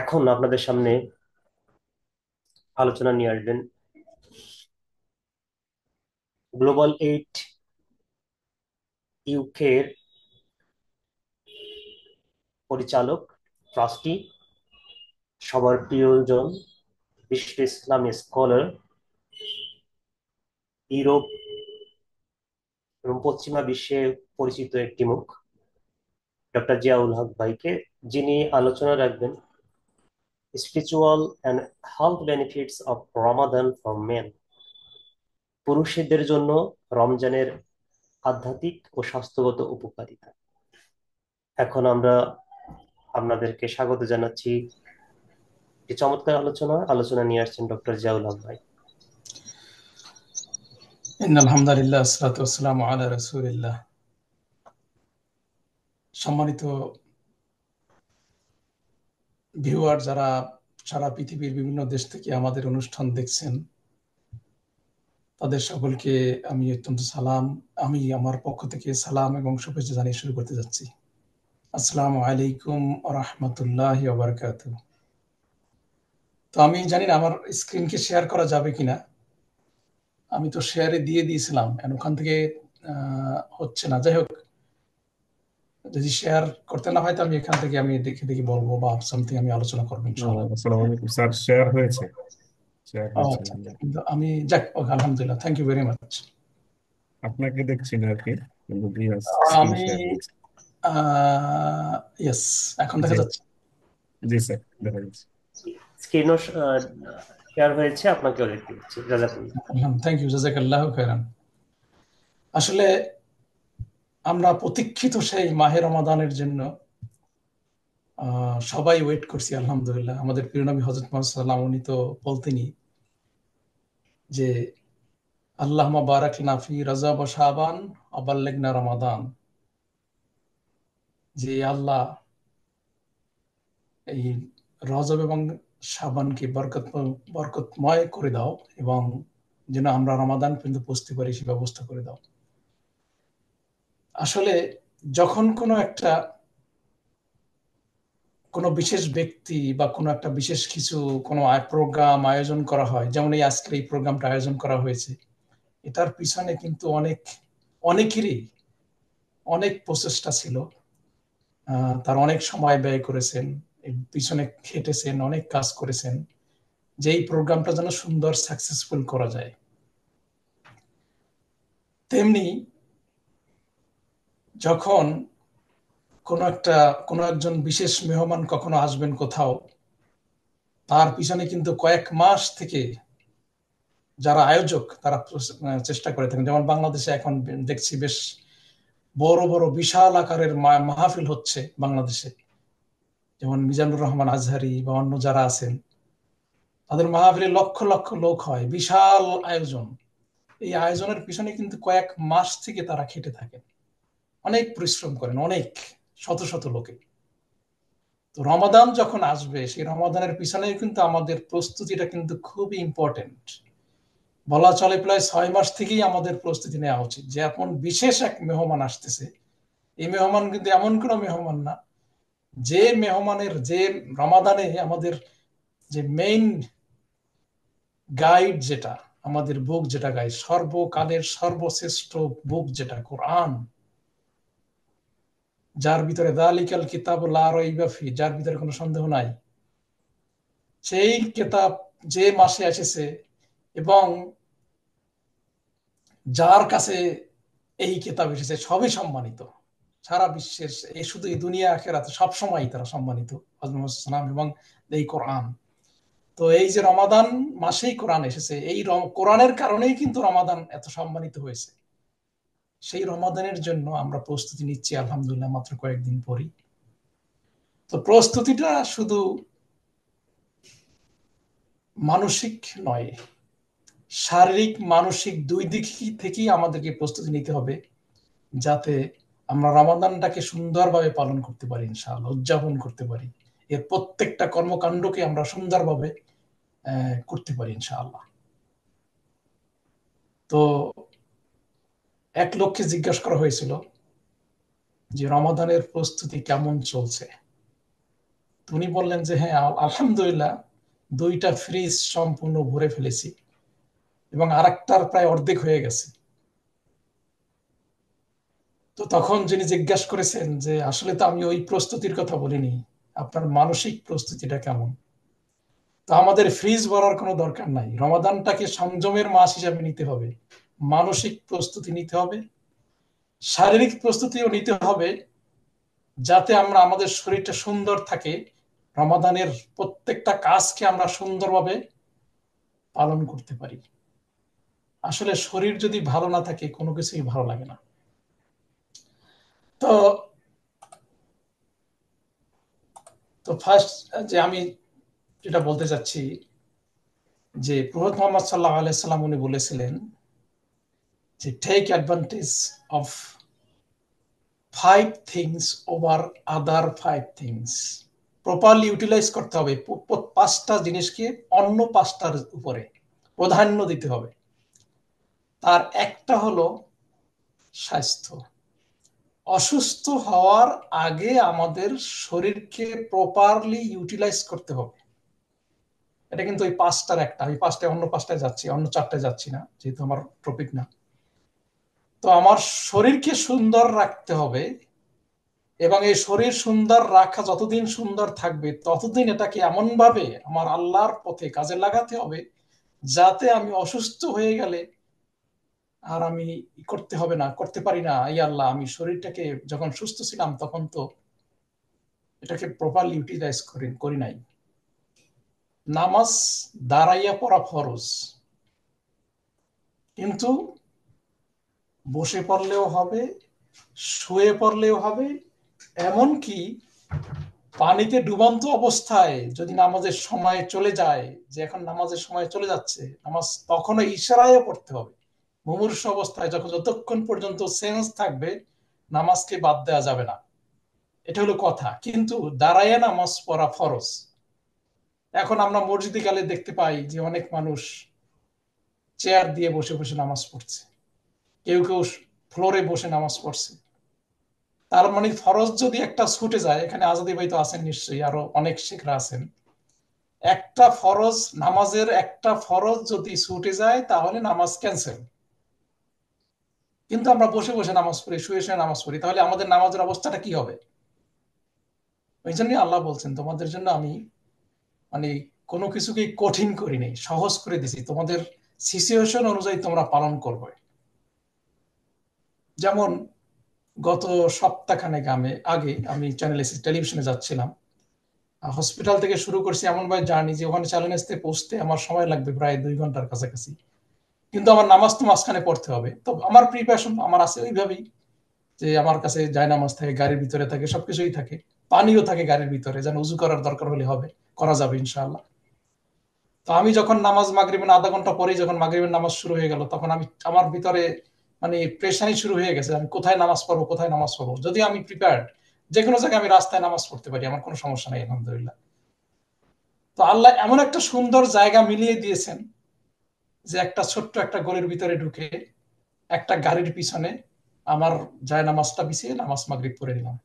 এখন আপনাদের সামনে আলোচনা নিয়ে আসবেন গ্লোবাল এইট ইউকে এর পরিচালক, ট্রাস্টি, সবার প্রিয়জন, বিশিষ্ট ইসলামী স্কলার, ইউরোপ এবং পশ্চিমা বিশ্বে পরিচিত একটি মুখ, ডক্টর জিয়াউল হক ভাইকে, যিনি আলোচনা রাখবেন spiritual and health benefits of Ramadan for men, পুরুষদের জন্য রমজানের আধ্যাত্মিক ও স্বাস্থ্যগত উপকারিতা। এখন আমরা আপনাদেরকে স্বাগত জানাচ্ছি। একটি চমৎকার আলোচনা নিয়ে আসছেন ডক্টর জিয়াউল হক ভাই। আলহামদুলিল্লাহ, আসসালাতু ওয়াসসালামু আলা রাসূলিল্লাহ। সম্মানিত ভিউয়ার, যারা সারা পৃথিবীর বিভিন্ন দেশ থেকে আমাদের অনুষ্ঠান দেখছেন, তাদের সকলকে আমি আমি আমার পক্ষ থেকে সালাম এবং শুভেচ্ছা জানিয়ে শুরু করতে যাচ্ছি। আসসালামু আলাইকুম ওয়া রাহমাতুল্লাহি ওয়া বারাকাতুহু। তো আমি জানি না আমার স্ক্রিনকে শেয়ার করা যাবে কিনা। আমি তো শেয়ারে দিয়ে দিয়েছিলাম, ওখান থেকে হচ্ছে না। যাই হোক, যদি শেয়ার করতে না হয় তো আমি এখান থেকে দেখে দেখে বলবো বা সামথিং আমি আলোচনা করবো ইনশাআল্লাহ। আসসালামু আলাইকুম স্যার, শেয়ার হয়েছে। শেয়ার হয়েছে আচ্ছা, কিন্তু আমি যাক, ওকে, আলহামদুলিল্লাহ, থ্যাংক ইউ ভেরি মাচ। আপনাকে দেখছি না আর কি, কিন্তু স্ক্রিন আমি শেয়ার হয়েছে। ইয়েস, এখন জি দেখা যাচ্ছে। জি স্যার, দেখা যাচ্ছে। স্ক্রিনও শেয়ার হয়েছে, আপনাকেও দেখতে পাচ্ছি। জাজাকুল্লাহ। থ্যাংক ইউ, জাযাকাল্লাহু খাইরান। আসলে আমরা প্রতীক্ষিত সেই মাহে রমাদানের জন্য সবাই ওয়েট করছি। আলহামদুলিল্লাহ, আমাদের প্রিয় নবী হযরত মুহাম্মদ সাল্লাল্লাহু আলাইহি ওয়াসাল্লাম, উনি তো বলতেনই যে আল্লাহুম্মা বারাক লানা ফি রজব ওয়া শাবান ওয়া বাল্লিগনা রমাদান, যে আল্লাহ এই রজব এবং শাবানকে বরকতময় করে দাও এবং যেন আমরা রমাদান পর্যন্ত পৌঁছতে পারি সে ব্যবস্থা করে দাও। আসলে যখন কোনো বিশেষ ব্যক্তি বা কোনো একটা বিশেষ কিছু, কোনো প্রোগ্রাম আয়োজন করা হয়, যেমন এই আজকের এই প্রোগ্রামটা আয়োজন করা হয়েছে, এটার পিছনে কিন্তু অনেকেরই অনেক প্রচেষ্টা ছিল। তার অনেক সময় ব্যয় করেছেন, এর পিছনে খেটেছেন, অনেক কাজ করেছেন, যে এই প্রোগ্রামটা যেন সুন্দর সাকসেসফুল করা যায়। তেমনি যখন কোনো একজন বিশেষ মেহমান কখনো আসবেন কোথাও, তার পিছনে কিন্তু কয়েক মাস থেকে যারা আয়োজক তারা চেষ্টা করে থাকেন। যেমন বাংলাদেশে এখন দেখছি বেশ বড় বড় বিশাল আকারের মাহফিল হচ্ছে বাংলাদেশে, যেমন মিজানুর রহমান আজহারি বা অন্য যারা আছেন, তাদের মাহফিলে লক্ষ লক্ষ লোক হয়, বিশাল আয়োজন। এই আয়োজনের পিছনে কিন্তু কয়েক মাস থেকে তারা খেটে থাকেন, অনেক পরিশ্রম করেন, অনেক শত শত লোকে। তো রমাদান যখন আসবে, সেই রমাদানের পিছনে কিন্তু আমাদের প্রস্তুতিটা কিন্তু খুবই ইম্পর্টেন্ট। বলা চলে প্রায় 6 মাস থেকেই আমাদের প্রস্তুতি নেওয়া উচিত, যে এখন বিশেষ এক মেহমান আসতেছে। এই মেহমান কিন্তু এমন কোনো মেহমান না, যে মেহমানের, যে রমাদানে আমাদের যে মেইন গাইড, যেটা আমাদের বুক, যেটা গাইড, সর্বকালের সর্বশ্রেষ্ঠ বুক যেটা কোরআন, যার ভিতরে যালিকাল কিতাবু লা রাইবা ফি, যার ভিতরে কোনো সন্দেহ নাই, সেই কিতাব যে মাসে এসেছে এবং যার কাছে এই কিতাব এসেছে, সবই সম্মানিত। সারা বিশ্বের, এই শুধু এই দুনিয়া আখিরাতে সবসময় তারা সম্মানিত, হযরত মুহাম্মদ সাল্লাল্লাহু আলাইহি ওয়াসাল্লাম এবং এই কোরআন। তো এই যে রমাদান মাসেই কোরআন এসেছে, এই কোরআনের কারণেই কিন্তু রমাদান এত সম্মানিত হয়েছে। সেই রমাদানের জন্য আমরা প্রস্তুতি নিচ্ছি আলহামদুলিল্লাহ, মাত্র কয়েকদিন পরই। তো প্রস্তুতিটা শুধু মানসিক নয়, শারীরিক মানসিক দুই দিক থেকেই আমাদেরকে প্রস্তুতি নিতে হবে, যাতে আমরা রমাদানটাকে সুন্দরভাবে পালন করতে পারি, ইনশাআল্লাহ উদযাপন করতে পারি, এর প্রত্যেকটা কর্মকাণ্ডকে আমরা সুন্দরভাবে করতে পারি ইনশাআল্লাহ। তো এক লোককে জিজ্ঞাসা করা হয়েছিল যে রমাদানের প্রস্তুতি কেমন চলছে। তো উনি বললেন যে হ্যাঁ আলহামদুলিল্লাহ 2টা ফ্রিজ সম্পূর্ণ ভরে ফেলেছি এবং আরেকটার প্রায় অর্ধেক হয়ে গেছে। তো তখন যিনি জিজ্ঞাসা করেছেন যে আসলে তো আমি ওই প্রস্তুতির কথা বলিনি, আপনার মানসিক প্রস্তুতিটা কেমন? তো আমাদের ফ্রিজ ভরার কোনো দরকার নাই, রমাদানটাকে সংযমের মাস হিসাবে নিতে হবে, মানসিক প্রস্তুতি নিতে হবে, শারীরিক প্রস্তুতিও নিতে হবে, যাতে আমরা আমাদের শরীরটা সুন্দর থাকে, রমাদানের প্রত্যেকটা কাজকে আমরা সুন্দরভাবে পালন করতে পারি। আসলে শরীর যদি ভালো না থাকে কোনো কিছুই ভালো লাগে না। তো তো ফার্স্ট যে আমি যেটা বলতে চাচ্ছি যে প্রফেট মুহাম্মদ সাল্লাল্লাহু আলাইহি সাল্লাম উনি বলেছিলেন যে take advantage of 5 things over other 5 things. Properly utilise করতে হবে 5টা জিনিসকে অন্য 5টার উপরে প্রাধান্য দিতে হবে। তার একটা হলো স্বাস্থ্য। অসুস্থ হওয়ার আগে আমাদের শরীরকে প্রপারলি ইউটিলাইজ করতে হবে। এটা কিন্তু ওই 5টার একটা, আমি 5টায় অন্য 5টায় যাচ্ছি, অন্য 4টায় যাচ্ছি না, যেহেতু আমার টপিক না। তো আমার শরীরকে সুন্দর রাখতে হবে এবং এই শরীর সুন্দর রাখা যতদিন সুন্দর থাকবে ততদিন এটাকে এমন ভাবে আমার আল্লাহর পথে কাজে লাগাতে হবে যাতে আমি অসুস্থ হয়ে গেলে আর আমি করতে হবে না, করতে পারি না, এই আল্লাহ আমি শরীরটাকে যখন সুস্থ ছিলাম তখন তো এটাকে প্রপারলি ইউটিলাইজ করি নাই। নামাজ দাঁড়াইয়া পড়া ফরজ, কিন্তু বসে পড়লেও হবে, শুয়ে পড়লেও হবে, এমনকি পানিতে ডুবন্ত অবস্থায় যদি নামাজের সময় চলে যায়, যে এখন নামাজের সময় চলে যাচ্ছে, নামাজ তখনও ইশারায় পড়তে হবে। মুমূর্ষ অবস্থায় যতক্ষণ পর্যন্ত সেন্স থাকবে নামাজকে বাদ দেওয়া যাবে না, এটা হলো কথা। কিন্তু দাঁড়াইয়া নামাজ পড়া ফরজ। এখন আমরা মসজিদে গেলে দেখতে পাই যে অনেক মানুষ চেয়ার দিয়ে বসে বসে নামাজ পড়ছে, কেউ কেউ ফ্লোরে বসে নামাজ পড়ছে। তার মানে ফরজ যদি একটা ছুটে যায়, এখানে আজাদি ভাই তো আছেন নিশ্চয়ই, আরো অনেক শিখরা আছেন, একটা ফরজ নামাজের একটা ফরজ যদি ছুটে যায় তাহলে নামাজ ক্যান্সেল। কিন্তু আমরা বসে বসে নামাজ পড়ি, শুয়ে শুয়ে নামাজ পড়ি, তাহলে আমাদের নামাজের অবস্থাটা কি হবে? ওই জন্যই আল্লাহ বলছেন তোমাদের জন্য আমি মানে কোনো কিছুকে কঠিন করি নাই, সহজ করে দিছি, তোমাদের সিচুয়েশন অনুযায়ী তোমরা পালন করবে। যেমন গত সপ্তাহখানেক আগে আমি টেলিভিশনে যাচ্ছিলাম, হসপিটাল থেকে শুরু করছি এমন ভাবে জার্নি যে ওখানে চ্যালেঞ্জতে পৌঁছতে আমার সময় লাগবে প্রায় 2 ঘন্টার কাছাকাছি, কিন্তু আমার নামাজ তো মাঝখানে পড়তে হবে। তো আমার প্রিপারেশন আমার আছে ওইভাবেই, যে আমার কাছে জায়নামাজ থাকে, গাড়ির ভিতরে থাকে, সবকিছুই থাকে, পানিও থাকে গাড়ির ভিতরে, যেন উজু করার দরকার হলে হবে, করা যাবে ইনশাআল্লাহ। তো আমি যখন নামাজ মাগরিবের আধা ঘন্টা পরেই যখন মাগরিবের নামাজ শুরু হয়ে গেল, তখন আমি আমার ভিতরে মানে প্রেশারই শুরু হয়ে গেছে, আমি কোথায় নামাজ পড়বো, কোথায় নামাজ পড়বো। যদি আমি প্রিপেয়ার্ড, যে কোনো জায়গায় আমি রাস্তায় নামাজ পড়তে পারি, আমার কোনো সমস্যা নেই আলহামদুলিল্লাহ। তো আল্লাহ এমন একটা সুন্দর জায়গা মিলিয়ে দিয়েছেন যে একটা ছোট্ট একটা গলির ভিতরে ঢুকে একটা গাড়ির পিছনে আমার জায়নামাজটা বিছিয়ে নামাজ মাগরিব পড়ে নিলাম।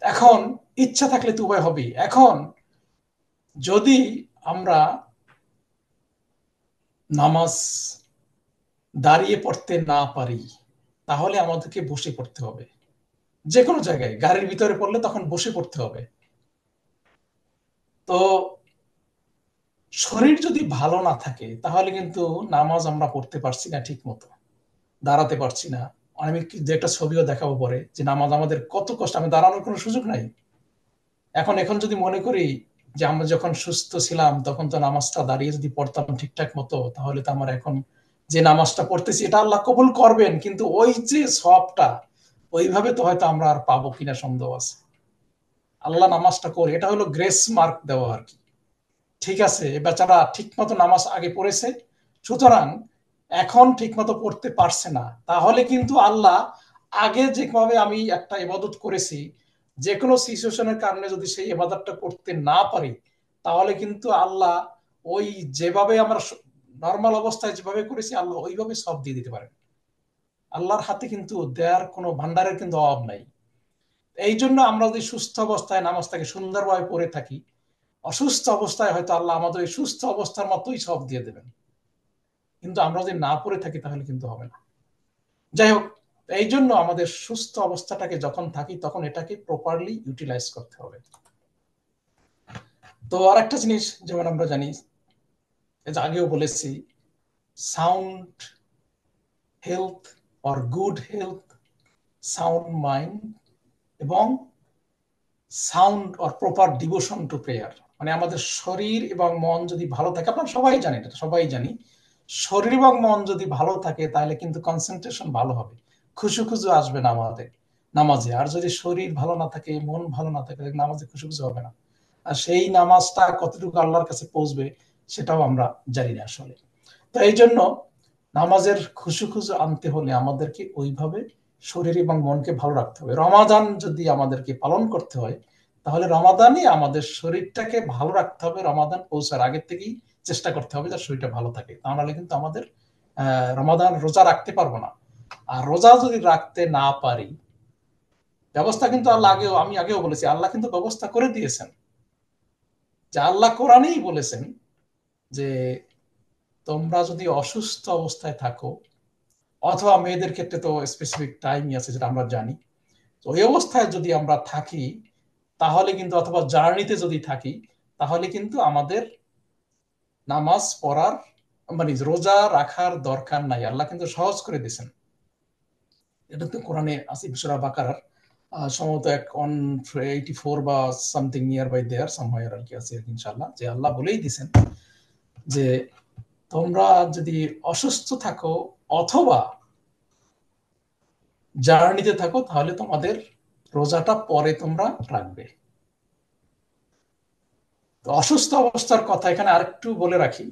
এখন ইচ্ছা থাকলে তো উপায় হবেই। এখন যদি আমরা নামাজ দাঁড়িয়ে পড়তে না পারি তাহলে আমাদেরকে বসে পড়তে হবে। যে কোনো জায়গায় গাড়ির ভিতরে পড়লে তখন বসে পড়তে হবে। তো শরীর যদি ভালো না থাকে তাহলে কিন্তু নামাজ আমরা পড়তে পারছি না ঠিক মতো, দাঁড়াতে পারছি না। আমি যে একটা ছবিও দেখাবো পরে, যে নামাজ আমাদের কত কষ্ট, আমি দাঁড়ানোর কোনো সুযোগ নাই। এখন যদি মনে করি যে আমরা যখন সুস্থ ছিলাম তখন তো নামাজটা দাঁড়িয়ে যদি পড়তাম ঠিকঠাক মতো, তাহলে তো আমার এখন যে নামাজটা পড়তেছি এটা আল্লাহ কবুল করবেন, কিন্তু ওই যে সওয়াবটা ওইভাবে তো হয়তো আমরা আর পাবো কিনা সন্দেহ আছে। আল্লাহ নামাজটা করে, এটা হলো গ্রেস মার্ক দেওয়া আর কি। ঠিক আছে, এ বেচারা ঠিক মতো নামাজ আগে পড়েছে, সুতরাং এখন ঠিক মতো পড়তে পারছে না, তাহলে কিন্তু আল্লাহ আগে যেভাবে আমি একটা ইবাদত করেছি, যে কোনো সিচুয়েশনের কারণে যদি সেই ইবাদতটা করতে না পারি, তাহলে কিন্তু আল্লাহ ওই যেভাবে আমরা নর্মাল অবস্থায় যেভাবে করেছি আল্লাহ ওইভাবে সব দিয়ে দিতে পারেন। আল্লাহর হাতে কিন্তু দেয়ার কোনো ভান্ডারের কিন্তু অভাব নাই। এই জন্য আমরা যদি সুস্থ অবস্থায় নামাজটাকে সুন্দরভাবে পড়ে থাকি, অসুস্থ অবস্থায় হয়তো আল্লাহ আমাদের এই সুস্থ অবস্থার মতোই সব দিয়ে দেবেন, কিন্তু আমরা যদি না পড়ে থাকি তাহলে কিন্তু হবে না। যাই হোক, এই জন্য আমাদের সুস্থ অবস্থাটাকে যখন থাকি তখন এটাকে প্রপারলি ইউটিলাইজ করতে হবে। তো আর একটা জিনিস, যেমন আমরা জানি, আগেও বলেছি, sound health or good health, sound mind এবং sound or proper devotion to prayer, মানে আমাদের শরীর এবং মন যদি ভালো থাকে, আপনারা সবাই জানেন, এটা সবাই জানি, শরীর এবং মন যদি ভালো থাকে তাহলে কিন্তু কনসেন্ট্রেশন ভালো হবে, খুশু খুশু আসবে না আমাদের নামাজে। আর যদি শরীর ভালো না থাকে, মন ভালো না থাকে, নামাজে খুশু খুশু হবে না। আর সেই নামাজটা কতটুকু আল্লাহর কাছে পৌঁছবে সেটাও আমরা জানি না আসলে। তো এই জন্য নামাজের খুশু খুশু আনতে হলে আমাদেরকে ওইভাবে শরীর এবং মনকে ভালো রাখতে হবে। রমাদান যদি আমাদেরকে পালন করতে হয় তাহলে রমাদানই আমাদের শরীরটাকে ভালো রাখতে হবে, রমাদান পৌঁছার আগের থেকেই চেষ্টা করতে হবে যার শরীরটা ভালো থাকে, তাহলে কিন্তু আমাদের রমাদান রোজা রাখতে পারবো না। আর রোজা যদি রাখতে না পারি, ব্যবস্থা কিন্তু আল্লাহ আমি আগেও বলেছি, আল্লাহ কিন্তু ব্যবস্থা করে দিয়েছেন, যে আল্লাহ কোরআনেই বলেছেন যে তোমরা যদি অসুস্থ অবস্থায় থাকো, অথবা মেয়েদের ক্ষেত্রে তো স্পেসিফিক টাইমই আছে যেটা আমরা জানি, তো ওই অবস্থায় যদি আমরা থাকি তাহলে কিন্তু, অথবা জার্নিতে যদি থাকি, তাহলে কিন্তু আমাদের নামাজ পড়ার, মানে রোজা রাখার দরকার নাই, আল্লাহ কিন্তু সহজ করে দিয়েছেন। এটা তো কোরআনে আছে, সূরা বাকারার সম্ভবত 184 বা something near by there somewhere আর কি আছে ইনশাআল্লাহ, যে আল্লাহ বলেই দিয়েছেন যে তোমরা যদি অসুস্থ থাকো অথবা জার্নিতে থাকো তাহলে তোমাদের রোজাটা পরে তোমরা রাখবে। তো অসুস্থ অবস্থার কথা এখানে আরেকটু বলে রাখি,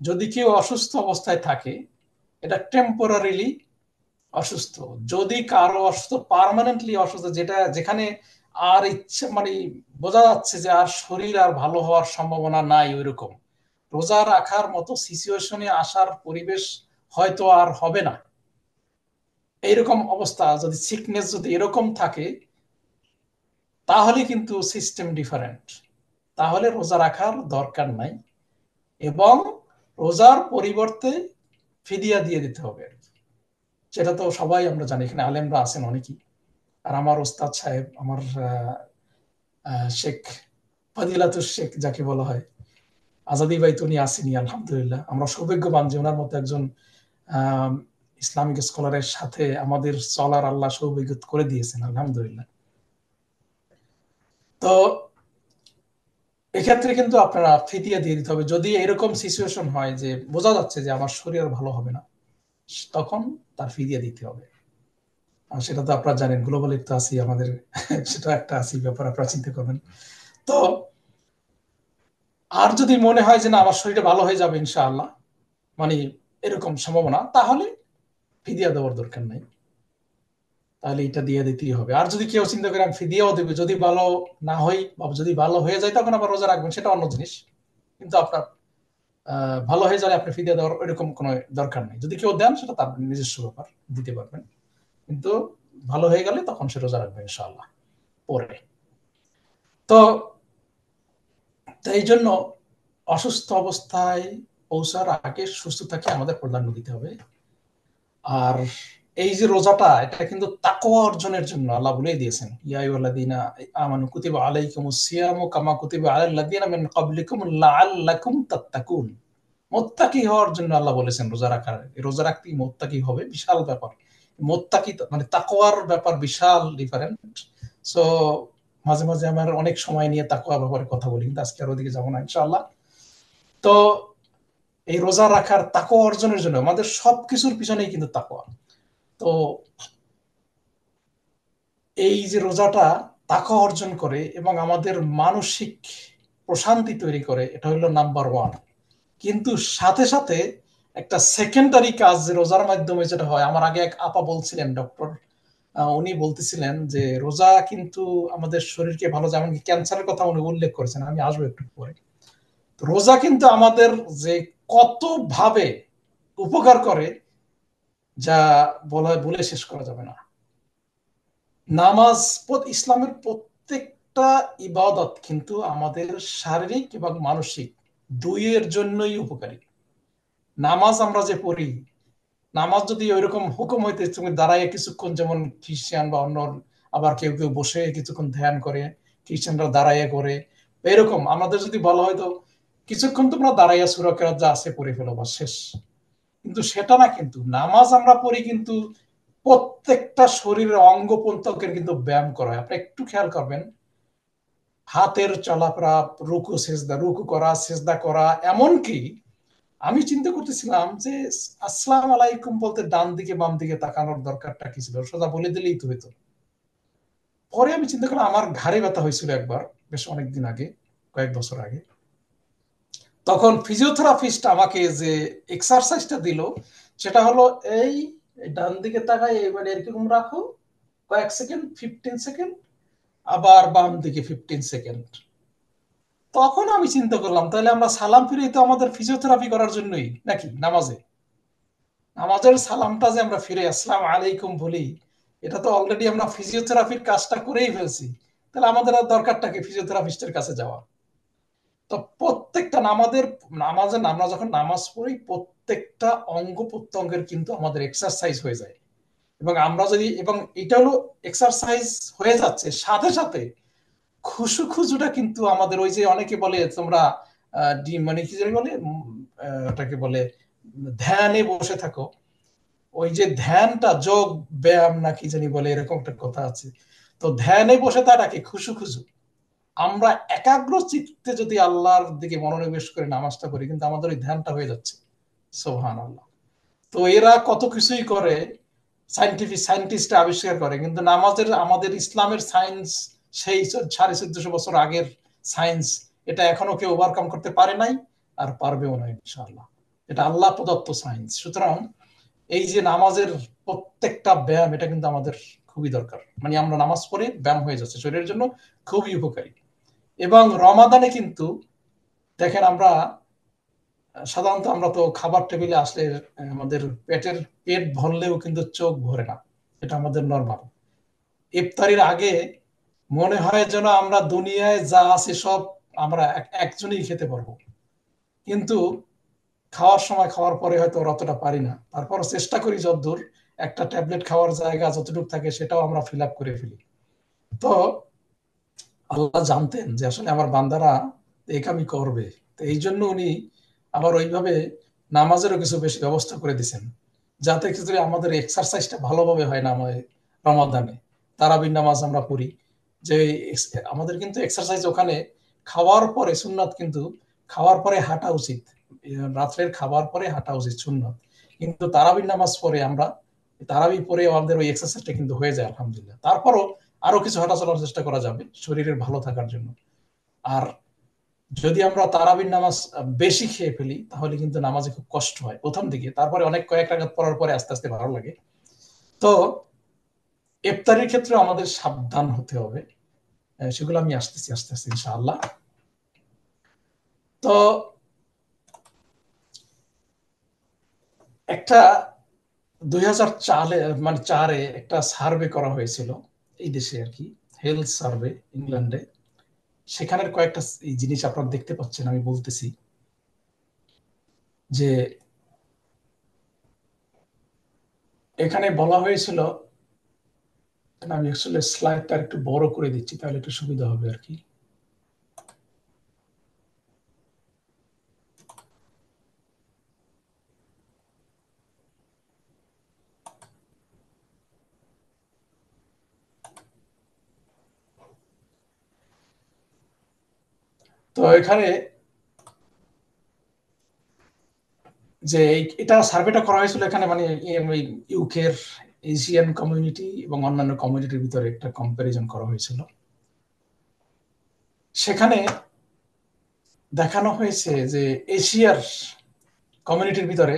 যদি কেউ অসুস্থ অবস্থায় থাকে, এটা টেম্পোরারিলি অসুস্থ। যদি কারো অসুস্থ, পার্মানেন্টলি অসুস্থ, যেটা যেখানে আর ইচ্ছে, মানে বোঝা যাচ্ছে যে আর শরীর আর ভালো হওয়ার সম্ভাবনা নাই, ওইরকম রোজা রাখার মতো সিচুয়েশনে আসার পরিবেশ হয়তো আর হবে না, এইরকম অবস্থা, যদি সিকনেস যদি এরকম থাকে, তাহলে কিন্তু সিস্টেম ডিফারেন্ট, তাহলে রোজা রাখার দরকার নাই, এবং রোজার পরিবর্তে ফিদিয়া দিয়ে দিতে হবে আর কি। সেটা তো সবাই আমরা জানি, এখানে আলেমরা আছেন অনেকেই। আর আমার ওস্তাদ সাহেব, আমার শেখ ফাদিলাতুর শেখ যাকে বলা হয়, আজাদি ভাই, তো উনি আসেনি, আলহামদুলিল্লাহ। আমরা সৌভাগ্যবান যে ওনার মতো একজন ইসলামিক স্কলারের সাথে আমাদের চলার আল্লাহ সৌভাগ্য করে দিয়েছেন, আলহামদুলিল্লাহ। তো এক্ষেত্রে কিন্তু আপনারা ফিদিয়া দিয়ে দিতে হবে, যদি এরকম সিচুয়েশন হয় যে বোঝা যাচ্ছে যে আমার শরীর ভালো হবে না, তখন তার ফিদিয়া দিতে হবে। আর সেটা তো আপনারা জানেন, গ্লোবালি তো আছি আমাদের, সেটা একটা আছি ব্যাপার, আপনারা চিন্তা করবেন। তো আর যদি মনে হয় যে না আমার শরীরটা ভালো হয়ে যাবে ইনশাআল্লাহ, মানে এরকম সম্ভাবনা, তাহলে ফিদিয়া দেওয়ার দরকার নাই, তাহলে এটা দিয়ে দিতেই হবে। আর যদি কেউ চিন্তা করে আমি ফিদিয়াও দেবে, যদি ভালো না হই বা যদি ভালো হয়ে যায় তখন আবার রোজা রাখবেন, সেটা অন্য জিনিস। কিন্তু আপনার ভালো হয়ে যাবে, আপনি ফিদিয়া দেওয়ার এরকম কোনো দরকার নেই। যদি কেউ দেন সেটা তার নিজস্ব ব্যাপার, দিতে পারবেন, কিন্তু ভালো হয়ে গেলে তখন সে রোজা রাখবে ইনশাআল্লাহ পরে। তো এই জন্য অসুস্থ অবস্থায় পৌঁছার আগে সুস্থতাকে আমাদের প্রাধান্য দিতে হবে। আর এই যে রোজাটা, এটা কিন্তু তাকওয়া অর্জনের জন্য আল্লাহ বলেই দিয়েছেন, ইয়া আইয়ুহাল্লাযীনা আমানু কুতিবা আলাইকুমুস সিয়ামু কামা কুতিবা আলাল লাযীনা মিন ক্বাবলিকুম লাআল্লাকুম তাত্তাকুন। মুত্তাকি হওয়ার জন্য আল্লাহ বলেছেন রোজা রাখার, রোজা রাখতেই মুত্তাকি হবে, বিশাল ব্যাপার। মুত্তাকি মানে তাকওয়ার ব্যাপার বিশাল ডিফারেন্ট। সো মাঝে মাঝে আমার অনেক সময় নিয়ে তাকওয়ার ব্যাপারে কথা বলি, কিন্তু আজকে আর ওদিকে যাবো না ইনশাআল্লাহ। তো এই রোজা রাখার তাকওয়া অর্জনের জন্য আমাদের সবকিছুর পিছনেই কিন্তু তাকওয়া। তো এই যে রোজাটা তাকওয়া অর্জন করে এবং আমাদের মানসিক প্রশান্তি তৈরি করে, এটা হলো নাম্বার ওয়ান। কিন্তু সাথে সাথে একটা সেকেন্ডারি কাজ যে রোজার মাধ্যমে যেটা হয়, আমার আগে এক আপা বলছিলেন, ডক্টর, উনি বলতেছিলেন যে রোজা কিন্তু আমাদের শরীরকে ভালো, যেমন ক্যান্সারের কথা উনি উল্লেখ করেছেন, আমি আসবো একটু পরে। রোজা কিন্তু আমাদের যে কত ভাবে উপকার করে, যা বলে শেষ করা যাবে না। নামাজ ইসলামের প্রত্যেকটা ইবাদত কিন্তু আমাদের শারীরিক এবং মানসিক দুইয়ের জন্যই উপকারী। নামাজ আমরা যে পড়ি, নামাজ যদি ওইরকম হুকুম হইতে তুমি দাঁড়ায় কিছুক্ষণ, যেমন খ্রিস্টান বা অন্য, আবার কেউ কেউ বসে কিছুক্ষণ ধ্যান করে, খ্রিস্টানরা দাঁড়াইয়া করে, এরকম আমাদের যদি বলা হয়তো কিছুক্ষণ তোমরা দাঁড়াইয়া সূরা কেরাত যা আছে পড়ে ফেলো বা শেষ, কিন্তু সেটা না। কিন্তু নামাজ আমরা পড়ি কিন্তু প্রত্যেকটা শরীরের অঙ্গ প্রত্যঙ্গের কিন্তু ব্যায়াম করা হয়। আপনি একটু খেয়াল করবেন, হাতের চলাফেরা, রুকু করা, সেজদা করা, এমনকি আমি চিন্তা করতেছিলাম যে আসসালাম আলাইকুম বলতে ডান দিকে বাম দিকে তাকানোর দরকারটা কি ছিল, সোজা বলে দিলেই তো হইতো। পরে আমি চিন্তা করলাম, আমার ঘাড়ে ব্যথা হয়েছিল একবার, বেশ অনেকদিন আগে, কয়েক বছর আগে। তখন ফিজিওথেরাপিস্ট আমাকে যে এক্সারসাইজটা দিল সেটা হলো এই ডান দিকে তাকায় এবার এরকম রাখো কয়েক সেকেন্ড, 15 সেকেন্ড, আবার বাম দিকে 15 সেকেন্ড। তখন আমি চিন্তা করলাম, তাহলে আমরা সালাম ফিরে তো আমাদের ফিজিওথেরাপি করার জন্যই নাকি নামাজে, আমাদের সালামটা যে আমরা ফিরে আসসালাম আলাইকুম বলি, এটা তো অলরেডি আমরা ফিজিওথেরাপির কাজটা করেই ফেলছি। তাহলে আমাদের আর দরকারটা কি ফিজিওথেরাপিস্টের কাছে যাওয়া? তো প্রত্যেকটা নামাজের আমরা যখন নামাজ পড়ি প্রত্যেকটা অঙ্গ প্রত্যঙ্গের কিন্তু আমাদের এক্সারসাইজ হয়ে যায়। এবং আমরা যদি, এবং এটা হলো এক্সারসাইজ হয়ে যাচ্ছে সাথে সাথে খুশুটা কিন্তু আমাদের, ওই যে অনেকে বলে তোমরা মানে কি জানি বলে, ওটাকে বলে ধ্যানে বসে থাকো। ওই যে ধ্যানটা যোগ ব্যায়াম না কি জানি বলে, এরকম একটা কথা আছে। তো ধ্যানে বসে থাকাকে খুশু, আমরা একাগ্র চিত্তে যদি আল্লাহর দিকে মনোনিবেশ করে নামাজটা করি, কিন্তু আমাদের ওই ধ্যানটা হয়ে যাচ্ছে। সুবহানাল্লাহ। তো এরা কত কিছুই করে, সায়েন্টিস্টরা আবিষ্কার করে, কিন্তু নামাজের, আমাদের ইসলামের সায়েন্স, সেই 1450 বছর আগের সায়েন্স, এটা এখনো কেউ ওভারকাম করতে পারে নাই, আর পারবেও না ইনশাআল্লাহ। এটা আল্লাহ প্রদত্ত সায়েন্স। সুতরাং এই যে নামাজের প্রত্যেকটা ব্যায়াম, এটা কিন্তু আমাদের খুবই দরকার। মানে আমরা নামাজ পড়ে ব্যায়াম হয়ে যাচ্ছে, শরীরের জন্য খুবই উপকারী। এবং রমাদানে কিন্তু দেখেন, আমরা সাধারণত আমরা তো খাবার টেবিলে আসলে আমাদের পেট ভরলেও কিন্তু চোখ ভরে না, এটা আমাদের নরমাল। ইফতারির আগে মনে হয় যেন আমরা দুনিয়ায় যা আছে সব আমরা একজনই খেতে পারবো, কিন্তু খাওয়ার সময়, খাওয়ার পরে হয়তো অতটা পারি না। তারপর চেষ্টা করি যতদূর, একটা ট্যাবলেট খাওয়ার জায়গা যতটুকু থাকে সেটাও আমরা ফিল আপ করে ফেলি। তো আল্লাহ জানতেন যে আসলে আমার বান্দারা এই কামই করবে, তো এই জন্য উনি আবার ওইভাবে নামাজেরও কিছু বেশি ব্যবস্থা করে দিয়েছেন, যাতে ক্ষেত্রে আমাদের এক্সারসাইজটা ভালোভাবে হয় না। আমাদের রমাদানে তারাবির নামাজ আমরা পড়ি, যে আমাদের কিন্তু এক্সারসাইজ ওখানে খাওয়ার পরে সুন্নাত, কিন্তু খাওয়ার পরে হাঁটা উচিত, রাত্রের খাবার পরে হাঁটা উচিত সুন্নাত। কিন্তু তারাবির নামাজ পরে আমরা, তারাবি পরে আমাদের ওই এক্সারসাইজটা কিন্তু হয়ে যায় আলহামদুলিল্লাহ। তারপরও আরো কিছু হাঁটা চলার চেষ্টা করা যাবে শরীরের ভালো থাকার জন্য। আর যদি আমরা তারাবির নামাজ বেশি খেয়ে ফেলি তাহলে কিন্তু নামাজে খুব কষ্ট হয় প্রথম দিকে, তারপরে অনেক কয়েক রাকাত পড়ার পরে আস্তে আস্তে ভালো লাগে। তো ইফতারির ক্ষেত্রে আমাদের সাবধান হতে হবে, সেগুলো আমি আসতেছি আস্তে আস্তে ইনশাআল্লাহ। তো একটা 2004 মানে 4-এ একটা সার্ভে করা হয়েছিল এই দেশে আর কি, হেলথ সার্ভে, ইংল্যান্ডে। সেখানের কয়েকটা এই জিনিস আপনারা দেখতে পাচ্ছেন, আমি বলতেছি যে এখানে বলা হয়েছিল, আমি আসলে স্লাইডটা একটু বড় করে দিচ্ছি তাহলে একটু সুবিধা হবে আর কি। তো এখানে যে এটা সার্ভেটা করা হয়েছিল এখানে, মানে ইউকের এশিয়ান কমিউনিটি এবং অন্যান্য কমিউনিটির ভিতরে একটা কম্পারিজন করা হয়েছিল। সেখানে দেখানো হয়েছে যে এশিয়ার কমিউনিটির ভিতরে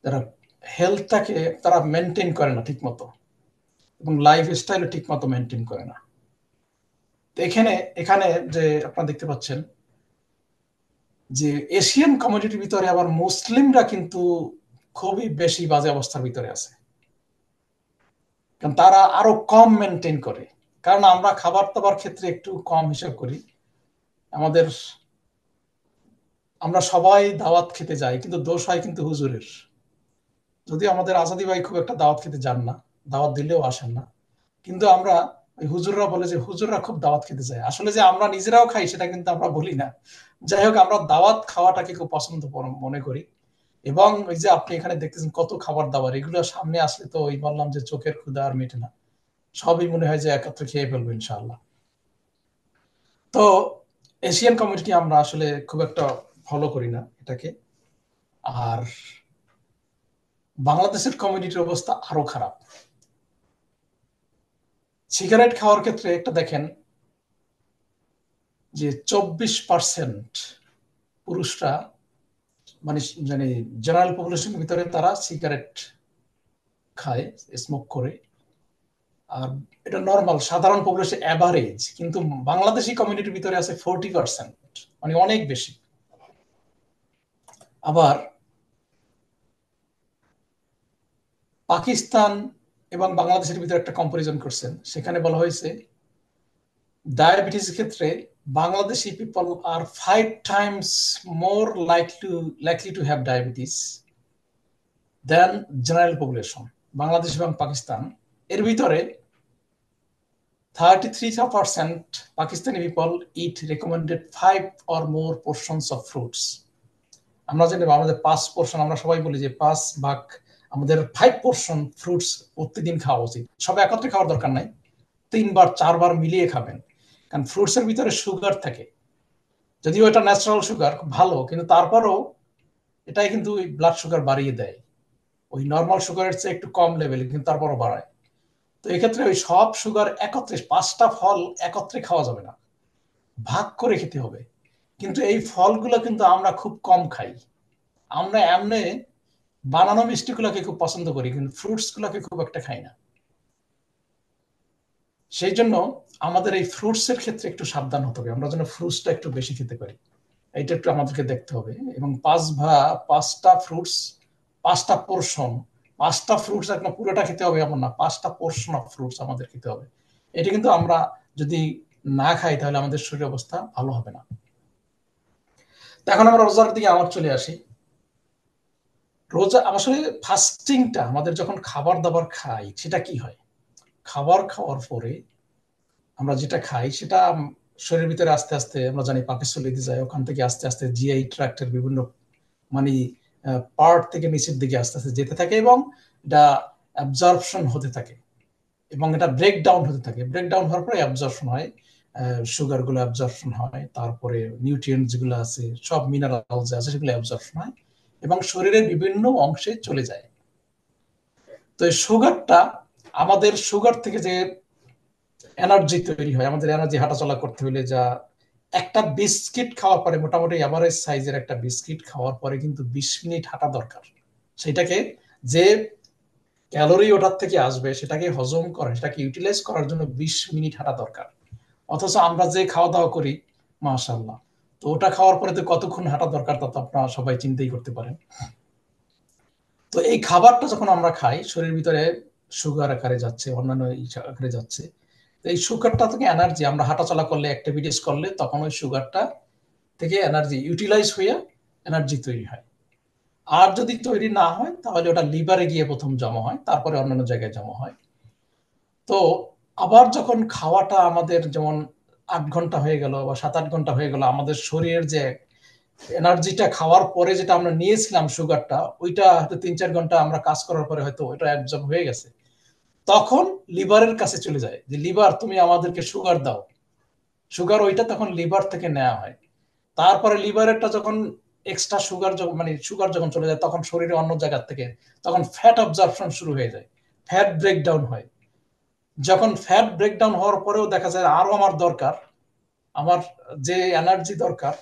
যারা হেলথটাকে তারা মেনটেন করে না ঠিক মতো, এবং লাইফ স্টাইলও ঠিক মতো মেনটেন করে না। তো এখানে এখানে যে আপনারা দেখতে পাচ্ছেন যে এশিয়ান কমিউনিটির ভিতরে আবার মুসলিমরা কিন্তু খুবই বেশি বাজে অবস্থার ভিতরে আছে। কারণ তারা আরো কম মেনটেন করে, কারণ আমরা খাবার দাবার ক্ষেত্রে একটু কম হিসাব করি। আমাদের আমরা সবাই দাওয়াত খেতে যাই, কিন্তু দোষ হয় কিন্তু হুজুরের। যদি আমাদের আজাদি ভাই খুব একটা দাওয়াত খেতে যান না, দাওয়াত দিলেও আসেন না, কিন্তু আমরা ওই হুজুররা বলে যে হুজুররা খুব দাওয়াত খেতে যায়, আসলে যে আমরা নিজেরাও খাই সেটা কিন্তু আমরা বলি না। যাই হোক, আমরা দাওয়াত খাওয়াটাকে খুব পছন্দ মনে করি। এবং ওই যে আপনি এখানে দেখতেছেন কত খাবার দাবার, এগুলো সামনে আসলে তো ওই বললাম যে চোখের ক্ষুধা আর মেটে না, সবই মনে হয় যে একত্রে খেয়ে ফেলবো ইনশাআল্লাহ। তো এশিয়ান কমিউনিটি আমরা আসলে খুব একটা ফলো করি না এটাকে। আর বাংলাদেশের কমিউনিটির অবস্থা আরো খারাপ। সিগারেট খাওয়ার ক্ষেত্রে একটা দেখেন যে 24% পুরুষরা, মানে মানে জেনারেল পপুলেশনের ভিতরে তারা সিগারেট খায়, স্মোক করে। আর এটা নর্মাল সাধারণ পপুলেশন অ্যাভারেজ, কিন্তু বাংলাদেশি কমিউনিটির ভিতরে আছে 40%, মানে অনেক বেশি। আবার পাকিস্তান এবং বাংলাদেশের ভিতরে একটা কম্পারিজন করছেন, সেখানে বলা হয়েছে ডায়াবেটিসের ক্ষেত্রে বাংলাদেশি পিপল আর 5 times more likely to have diabetes than general population. Bangladesh এবং পাকিস্তান এর ভিতরে 33% Pakistani people eat recommended 5 or more portions of fruits। আমরা জানি আমাদের 5 পোর্শন, আমরা সবাই বলি যে 5 ভাগ, আমাদের 5 পোর্শন ফ্রুটস প্রতিদিন খাওয়া উচিত। সব একত্রে খাওয়ার দরকার নাই, 3 বার 4 বার মিলিয়ে খাবেন, কারণ ফ্রুটসের ভিতরে সুগার থাকে। যদিও এটা ন্যাচারাল সুগার, খুব ভালো, কিন্তু তারপরও এটাই কিন্তু ব্লাড সুগার বাড়িয়ে দেয়, ওই নর্মাল সুগারের চেয়ে একটু কম লেভেলে, কিন্তু তারপরও বাড়ায়। তো এক্ষেত্রে ওই সব সুগার একত্রে, 5টা ফল একত্রে খাওয়া যাবে না, ভাগ করে খেতে হবে। কিন্তু এই ফলগুলো কিন্তু আমরা খুব কম খাই। আমরা এমনি বানানো মিষ্টি গুলাকে খুব পছন্দ করি, কিন্তু ফ্রুটস গুলাকে খুব একটা খাই না। সেই জন্য আমাদের এই ফ্রুটস এর ক্ষেত্রে একটু সাবধান হতে হবে, আমরা যেন ফ্রুটসটা একটু বেশি খেতে পারি, এটা একটু আমাদেরকে দেখতে হবে। এবং 5টা ফ্রুটস, 5টা পোর্শন, 5টা ফ্রুটস একদম পুরোটা খেতে হবে এমন না, 5টা পোর্শন অফ ফ্রুটস আমাদের খেতে হবে। এটা কিন্তু আমরা যদি না খাই তাহলে আমাদের শরীর অবস্থা ভালো হবে না। এখন আমরা রোজার দিকে আবার চলে আসি। রোজা আসলে ফাস্টিংটা আমাদের যখন খাবার দাবার খাই সেটা কি হয়, খাবার খাওয়ার পরে আমরা যেটা খাই সেটা শরীরের ভিতরে আস্তে আস্তে আমরা জানি পাকে চলে যায়, ওখান থেকে আস্তে আস্তে জিআই ট্র্যাক্টের বিভিন্ন মানে পার্ট থেকে নিচের দিকে আস্তে আস্তে যেতে থাকে, এবং এটা অ্যাবজর্পশন হতে থাকে, এবং এটা ব্রেকডাউন হতে থাকে। ব্রেকডাউন হওয়ার পরে অ্যাবজর্পশন হয়, সুগার গুলো অ্যাবজর্পশন হয়, তারপরে নিউট্রিয়েন্ট যেগুলো আছে, সব মিনারেল যে আছে সেগুলো অ্যাবজর্পশন হয় এবং শরীরের বিভিন্ন অংশে চলে যায়। তো এই সুগারটা, আমাদের সুগার থেকে যে এনার্জি তৈরি হয়, আমাদের এনার্জি হাঁটাচলা করতে হলে, যা একটা বিস্কিট খাওয়ার পরে, মোটামুটি এভারেজ সাইজের একটা বিস্কিট খাওয়ার পরে কিন্তু 20 মিনিট হাঁটা দরকার। সেটাকে যে ক্যালোরি ওটার থেকে আসবে সেটাকে হজম করা, সেটাকে ইউটিলাইজ করার জন্য 20 মিনিট হাঁটা দরকার। অথচ আমরা যে খাওয়া দাওয়া করি, মাশাআল্লাহ, তো ওটা খাওয়ার পরে তো কতক্ষণ হাঁটা দরকার তা তো আপনারা সবাই চিন্তাই করতে পারেন। তো এই খাবারটা যখন আমরা খাই, শরীরের ভিতরে সুগার আকারে যাচ্ছে, অন্যান্য আকারে যাচ্ছে। এই সুগারটা থেকে এনার্জি, আমরা হাঁটাচলা করলে, অ্যাক্টিভিটিস করলে, তখন ওই সুগারটা থেকে এনার্জি ইউটিলাইজ হয়ে এনার্জি তৈরি হয়। আর যদি তৈরি না হয় তাহলে ওটা লিভারে গিয়ে প্রথম জমা হয়, তারপরে অন্যান্য জায়গায় জমা হয়। তো আবার যখন খাওয়াটা আমাদের যেমন 8 ঘন্টা হয়ে গেল বা 7-8 ঘন্টা হয়ে গেল, আমাদের শরীরের যে এনার্জিটা খাওয়ার পরে যেটা আমরা নিয়েছিলাম সুগারটা, ওইটা হয়তো 3-4 ঘন্টা আমরা কাজ করার পরে হয়তো ওইটা অ্যাবজর্ব হয়ে গেছে, তখন লিভারের কাছে চলে যায় যে লিভার তুমি আমাদেরকে সুগার দাও। সুগার ওইটা তখন লিভার থেকে নেওয়া হয়। তারপরে লিভারেরটা যখন এক্সট্রা সুগার, মানে সুগার যখন চলে যায়, তখন শরীরে অন্য জায়গা থেকে তখন ফ্যাট অবজারপশন শুরু হয়ে যায়, ফ্যাট ব্রেকডাউন হয়। যখন ফ্যাট ব্রেকডাউন হওয়ার পরেও দেখা যায় আরো আমার দরকার, আমার যে এনার্জি দরকার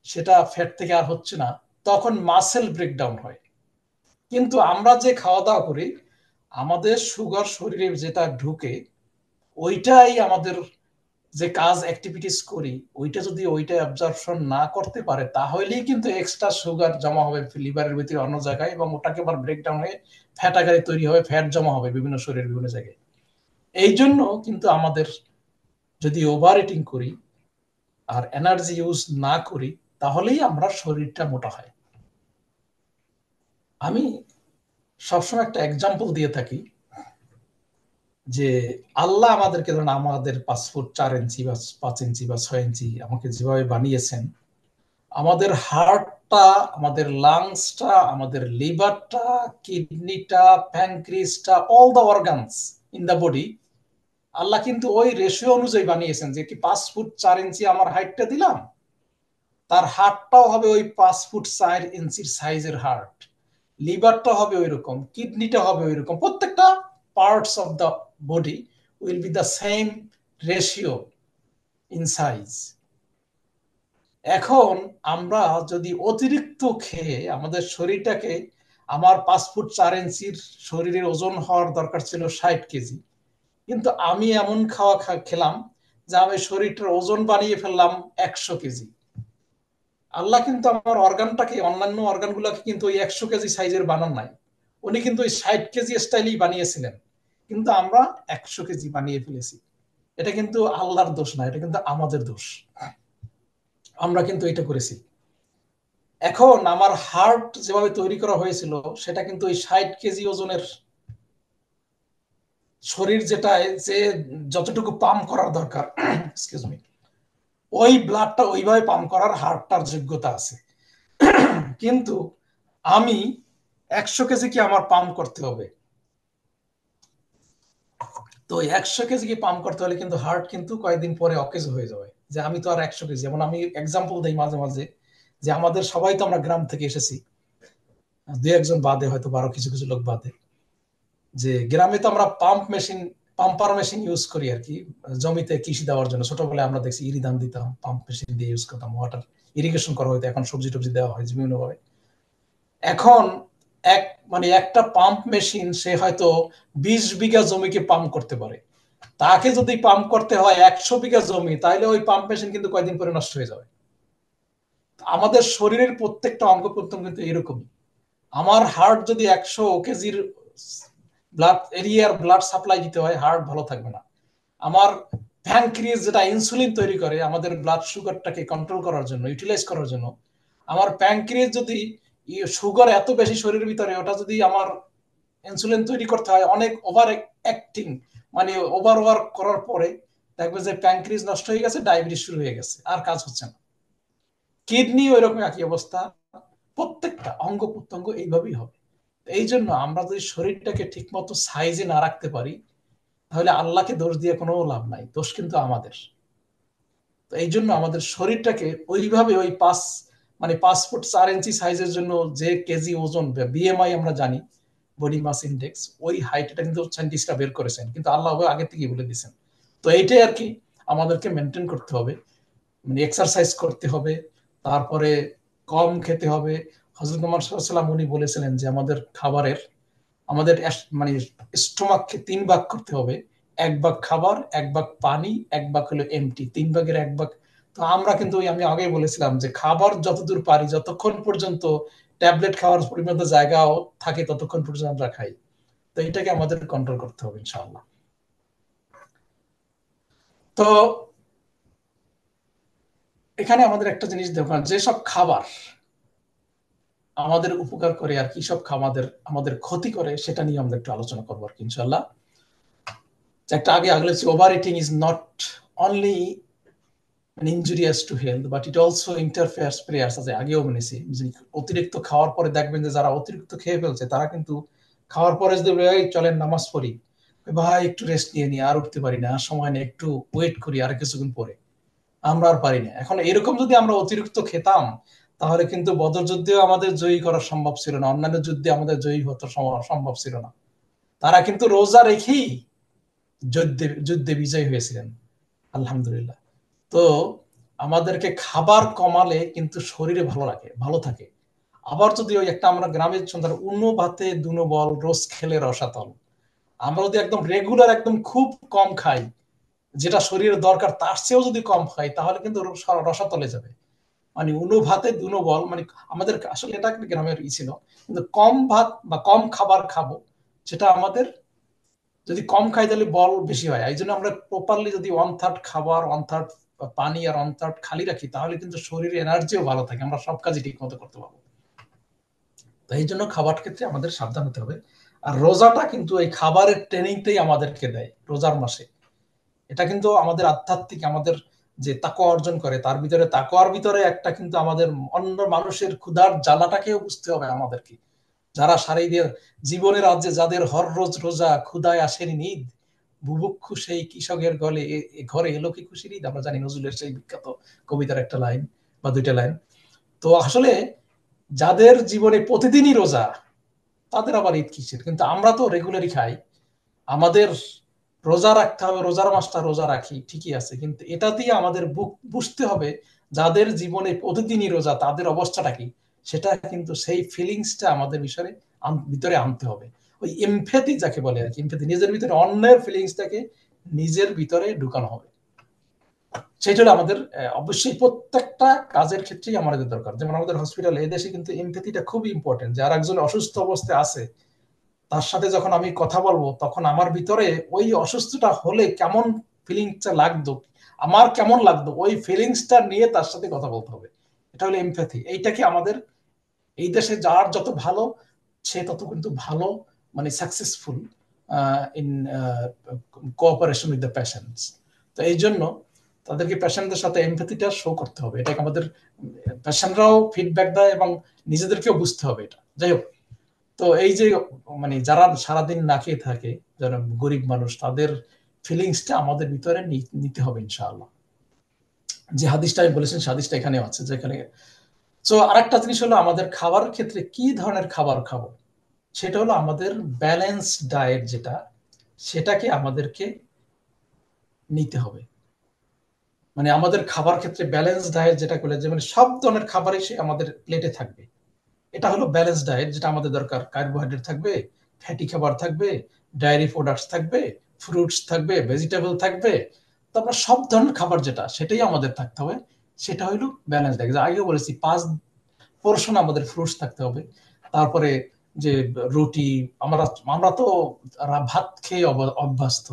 সেটা ফ্যাট থেকে আর হচ্ছে না, তখন মাসেল ব্রেকডাউন হয়। কিন্তু আমরা যে খাওয়া দাওয়া করি, আমাদের সুগার শরীরে যেটা ঢুকে, ওইটাই আমাদের যে কাজ অ্যাক্টিভিটিস করি, ওইটা অ্যাবজর্পশন না করতে পারে, তাহলেই কিন্তু এক্সট্রা সুগার জমা হবে লিভারের ভিতরে অন্য জায়গায়, এবং ওটাকে আবার ব্রেকডাউন হয়ে ফ্যাট আকারে তৈরি হবে, ফ্যাট জমা হবে বিভিন্ন শরীরের বিভিন্ন জায়গায়। এই জন্য কিন্তু আমাদের যদি ওভার ইটিং করি আর এনার্জি ইউজ না করি তাহলেই আমরা শরীরটা মোটা হয়। আমি সবসময় একটা এক্সাম্পল দিয়ে থাকি যে আল্লাহ আমাদেরকে, ধরেন আমাদের 5 ফুট 4 ইঞ্চি বা 5 ইঞ্চি বা 6 ইঞ্চি আমাকে যেভাবে বানিয়েছেন, আমাদের হার্টটা, আমাদের লাংসটা, আমাদের লিভারটা, কিডনিটা, প্যানক্রিয়াসটা, all the organs in the body আল্লাহ কিন্তু ওই রেশিও অনুযায়ী বানিয়েছেন যে কি 5 ফুট 4 ইঞ্চি আমার হাইটটা দিলাম, তার হার্টটাও হবে ওই 5 ফুট 4 ইঞ্চির সাইজের হার্ট, লিভারটা হবে ওই রকম, কিডনিটা হবে ওই রকম, প্রত্যেকটা parts of the body will be the same ratio in size. এখন আমরা যদি অতিরিক্ত খেয়ে আমাদের শরীরটাকে, আমার 5 ফুট 4 ইঞ্চির শরীরের ওজন হওয়ার দরকার ছিল 60 কেজি, কিন্তু আমি এমন খাওয়া খেলাম যে আমি শরীরটার ওজন বানিয়ে ফেললাম 100 কেজি। আল্লাহ কিন্তু আমার অর্গানটাকে, অন্যান্য অর্গানগুলোকে কিন্তু ওই 100 কেজি সাইজের বানান নাই, উনি কিন্তু ওই 60 কেজি স্টাইলেই বানিয়েছিলেন, কিন্তু আমরা 100 কেজি বানিয়ে ফেলেছি। এটা কিন্তু আল্লাহর দোষ না, এটা কিন্তু আমাদের দোষ, আমরা কিন্তু এটা করেছি। এখন আমার হার্ট যেভাবে তৈরি করা হয়েছিল সেটা কিন্তু ওই 60 কেজি ওজনের শরীর, যেটা যে যতটুকু পাম্প করার দরকার, এক্সকিউজ মি, ওই ব্লাডটা ওইভাবে পাম্প করার হার্টটার যোগ্যতা আছে। কিন্তু আমি 100 কেজি কি আমার পাম্প করতে হবে, তো 100 কেজি কি পাম্প করতে হলে কিন্তু হার্ট কিন্তু কয়েকদিন পরে অকেজ হয়ে যাবে, যে আমি তো আর 100 কেজি। যেমন আমি এক্সাম্পল দিই মাঝে মাঝে, যে আমাদের সবাই তো আমরা গ্রাম থেকে এসেছি, দুই একজন বাদে, হয়তো 12 কিছু কিছু লোক বাদে, যে গ্রামে তো আমরা পাম্পার মেশিন ইউজ করি আর কি, জমিতে কৃষি দেওয়ার জন্য। ছোটবেলায় আমরা দেখছি ইরিধান দিতাম, পাম্প মেশিন দিয়ে ইউজ করতাম, ওয়াটার ইরিগেশন করা হইতো, এখন সবজি টবজি দেওয়া হয় বিভিন্ন ভাবে। এখন এক মানে একটা পাম্প মেশিন সে হয়তো 20 বিঘা জমিকে পাম্প করতে পারে, তাকে যদি পাম্প করতে হয় 100 বিঘা জমি, তাহলে ওই পাম্প মেশিন কিন্তু কয়েকদিন পরে নষ্ট হয়ে যাবে। আমাদের শরীরের প্রত্যেকটা অঙ্গ প্রত্যঙ্গ কিন্তু এরকমই। আমার হার্ট যদি 100 কেজির ব্লাড এরিয়ার ব্লাড সাপ্লাই দিতে হয়, হার্ট ভালো থাকবে না। আমার প্যানক্রিয়াস যেটা ইনসুলিন তৈরি করে আমাদের ব্লাড সুগারটাকে কন্ট্রোল করার জন্য, ইউটিলাইজ করার জন্য, আমার প্যানক্রিয়াস যদি সুগার এত বেশি শরীরের ভিতরে, ওটা যদি আমার ইনসুলিন তৈরি করতে হয় অনেক ওভার অ্যাক্টিং, মানে ওভার ওয়ার্ক করার পরে দেখবে যে প্যানক্রিয়াস নষ্ট হয়ে গেছে, ডায়াবেটিস শুরু হয়ে গেছে, আর কাজ হচ্ছে না। কিডনি ওই রকম একই অবস্থা, প্রত্যেকটা অঙ্গ প্রত্যঙ্গ এইভাবেই হবে। এই জন্য আমরা যদি শরীরটাকে ঠিক মতো সাইজে না রাখতে পারি, তাহলে আল্লাহকে দোষ দিয়ে কোনো লাভ নাই, দোষ কিন্তু আমাদের। তো এই জন্য আমাদের শরীরটাকে ওইভাবে ওই 5 ফুট 4 ইঞ্চি সাইজের জন্য যে কেজি ওজন, বিএমআই আমরা জানি, বডি মাস ইন্ডেক্স, ওই হাইটটা কিন্তু সায়েন্টিস্টরা বের করেছেন, কিন্তু আল্লাহ আগে থেকেই বলে দিয়েছেন। তো এইটাই আর কি আমাদেরকে মেনটেন করতে হবে, মানে এক্সারসাইজ করতে হবে, তারপরে কম খেতে হবে। হযরত মুহাম্মদ সাল্লাল্লাহু আলাইহি ওয়াসাল্লাম উনি বলেছিলেন যে আমাদের খাবারের, আমাদের মানে স্টোমাককে 3 ভাগ করতে হবে, 1 ভাগ খাবার, 1 ভাগ পানি, 1 ভাগ হলো এমটি, 3 ভাগের 1 ভাগ। তো আমরা কিন্তু আমি আগেই বলেছিলাম যে খাবার যতদূর পারি, যতক্ষণ পর্যন্ত ট্যাবলেট খাওয়ার পরিমাণ জায়গাও থাকে ততক্ষণ পর্যন্ত আমরা খাই। তো এটাকে আমাদের কন্ট্রোল করতে হবে ইনশাআল্লাহ। তো এখানে আমাদের একটা জিনিস দেখুন, যেসব খাবার আমাদের উপকার করে আর কি সব আমাদের আমাদের ক্ষতি করে, সেটা নিয়ে আমরা একটু আলোচনা করবো আর কি ইনশাআল্লাহ। একটা আগে আগলে, overeating is not only injurious to health but it also interferes prayers, আছে আগেও বলেছি যে অতিরিক্ত খাওয়ার পরে দেখবেন যে যারা অতিরিক্ত খেয়ে ফেলছে, তারা কিন্তু খাওয়ার পরে যদি চলেন নামাজ পড়ি, ভাই একটু রেস্ট নিয়ে নি, আর উঠতে পারি না, আর সময় নেই, একটু ওয়েট করি আর কিছুক্ষণ পরে, আমরা আর পারি না। এখন এরকম যদি আমরা অতিরিক্ত খেতাম, তাহলে কিন্তু বদর যুদ্ধেও আমাদের জয়ী করা সম্ভব ছিল না, অন্যান্য যুদ্ধে আমাদের জয়ী হতে সম্ভব ছিল না। তারা কিন্তু রোজা রেখেই যুদ্ধে যুদ্ধে বিজয়ী হয়েছিলেন, আলহামদুলিল্লাহ। তো আমাদেরকে খাবার কমালে কিন্তু শরীরে ভালো থাকে। আবার যদি ওই একটা আমরা গ্রামের সন্তান, উনো ভাতে দুনো বল, রোজ খেলে রসাতল, আমরা যদি একদম রেগুলার একদম খুব কম খাই, যেটা শরীরের দরকার তার চেয়েও যদি কম খাই, তাহলে কিন্তু রসাতলে যাবে। মানে উনো ভাতে দুনো বল, মানে আমাদের আসলে এটা একটা গ্রামের ছিল, কিন্তু কম ভাত বা কম খাবার খাবো, সেটা আমাদের যদি কম খাই তাহলে বল বেশি হয়। এই জন্য আমরা প্রপারলি যদি 1/3 খাবার, 1/3 পানি আর 1/3 খালি রাখি, তাহলে কিন্তু শরীরে এনার্জিও ভালো থাকে, আমরা সব কাজই ঠিক মতো করতে পারবো। তো এই জন্য খাবার ক্ষেত্রে আমাদের সাবধান হতে হবে। আর রোজাটা কিন্তু এই খাবারের ট্রেনিংটাই আমাদেরকে দেয় রোজার মাসে। এটা কিন্তু আমাদের আধ্যাত্মিক, আমাদের যে তাকওয়া অর্জন করে তার ভিতরে, তাকওয়ার ভিতরে একটা কিন্তু আমাদের অন্য মানুষের ক্ষুধার জ্বালাটাকেও বুঝতে হবে আমাদেরকে। যারা সারাদিন জীবনের রাজ্যে, যাদের হর রোজ রোজা, ক্ষুধায় আসেনি নিদ, বুভুক্ষু সেই কৃষকের গলে ঘরে এলো কি খুশির ঈদ, আমরা জানি নজরুলের সেই বিখ্যাত কবিতার একটা লাইন বা দুইটা লাইন। তো আসলে যাদের জীবনে প্রতিদিনই রোজা, তাদের আবার ঈদ কিসের? কিন্তু আমরা তো রেগুলারই খাই, আমাদের রোজা রাখতে হবে, রোজার মাসটা রোজা রাখি ঠিকই আছে, কিন্তু এটা দিয়ে আমাদের বুঝতে হবে যাদের জীবনে প্রতিদিনই রোজা তাদের অবস্থাটা কি, সেটা কিন্তু সেই ফিলিংসটা আমাদের ভিতরে আনতে হবে। ওই এমপ্যাথি যাকে বলে আর কি, এমপ্যাথি, নিজের ভিতরে অন্যের ফিলিংসটাকে নিজের ভিতরে ঢুকানো হবে। সেটা হলো আমাদের অবশ্যই প্রত্যেকটা কাজের ক্ষেত্রেই আমাদের দরকার। যেমন আমাদের হসপিটালে, এই দেশে কিন্তু এমপ্যাথিটা খুব ইম্পর্টেন্ট। যার একজন অসুস্থ অবস্থায় আছে, তার সাথে যখন আমি কথা বলবো, তখন আমার ভিতরে ওই অসুস্থটা হলে কেমন ফিলিংসটা লাগতো, আমার কেমন লাগতো, ওই ফিলিংসটা নিয়ে তার সাথে কথা বলতে হবে। এটা হলো এমপ্যাথি। এইটাকে আমাদের এই দেশে যার যত ভালো, সে তত কিন্তু ভালো, মানে successful in cooperation with the patients. তো এই জন্য তাদেরকে পেশেন্টদের সাথে এমপ্যাথিটা শো করতে হবে। এটাকে আমাদের পেশেন্টরাও ফিডব্যাক দেয় এবং নিজেদেরকেও বুঝতে হবে এটা। যাই হোক, তো এই যে মানে যারা সারাদিন না খেয়ে থাকে, যারা গরিব মানুষ, তাদের ফিলিংসটা আমাদের ভিতরে নিতে হবে ইনশাআল্লাহ। যে হাদিসটা আমি বলেছেন, হাদিসটা এখানে আছে, যেখানে তো আরেকটা জিনিস হলো আমাদের খাবার ক্ষেত্রে কি ধরনের খাবার খাবো, সেটা হলো আমাদের ব্যালেন্স ডায়েট, যেটা সেটাকে আমাদেরকে নিতে হবে। মানে আমাদের খাবার ক্ষেত্রে ব্যালেন্স ডায়েট যেটা করলে, যে মানে সব ধরনের খাবারই সে আমাদের প্লেটে থাকবে, এটা হলো ব্যালেন্স ডায়েট, যেটা আমাদের দরকার। কার্বোহাইড্রেট থাকবে, ফ্যাটি খাবার থাকবে, ডায়েরি প্রোডাক্টস থাকবে, ফ্রুটস থাকবে, ভেজিটেবল থাকবে। তো আমরা সব ধরনের খাবার যেটা, সেটাই আমাদের থাকতে হবে। সেটা হলো ব্যালেন্স ডায়েট। আগেও বলেছি 5 পোর্শন আমাদের ফ্রুটস থাকতে হবে। তারপরে যে রুটি, আমরা আমরা তো ভাত খেয়ে অভ্যস্ত।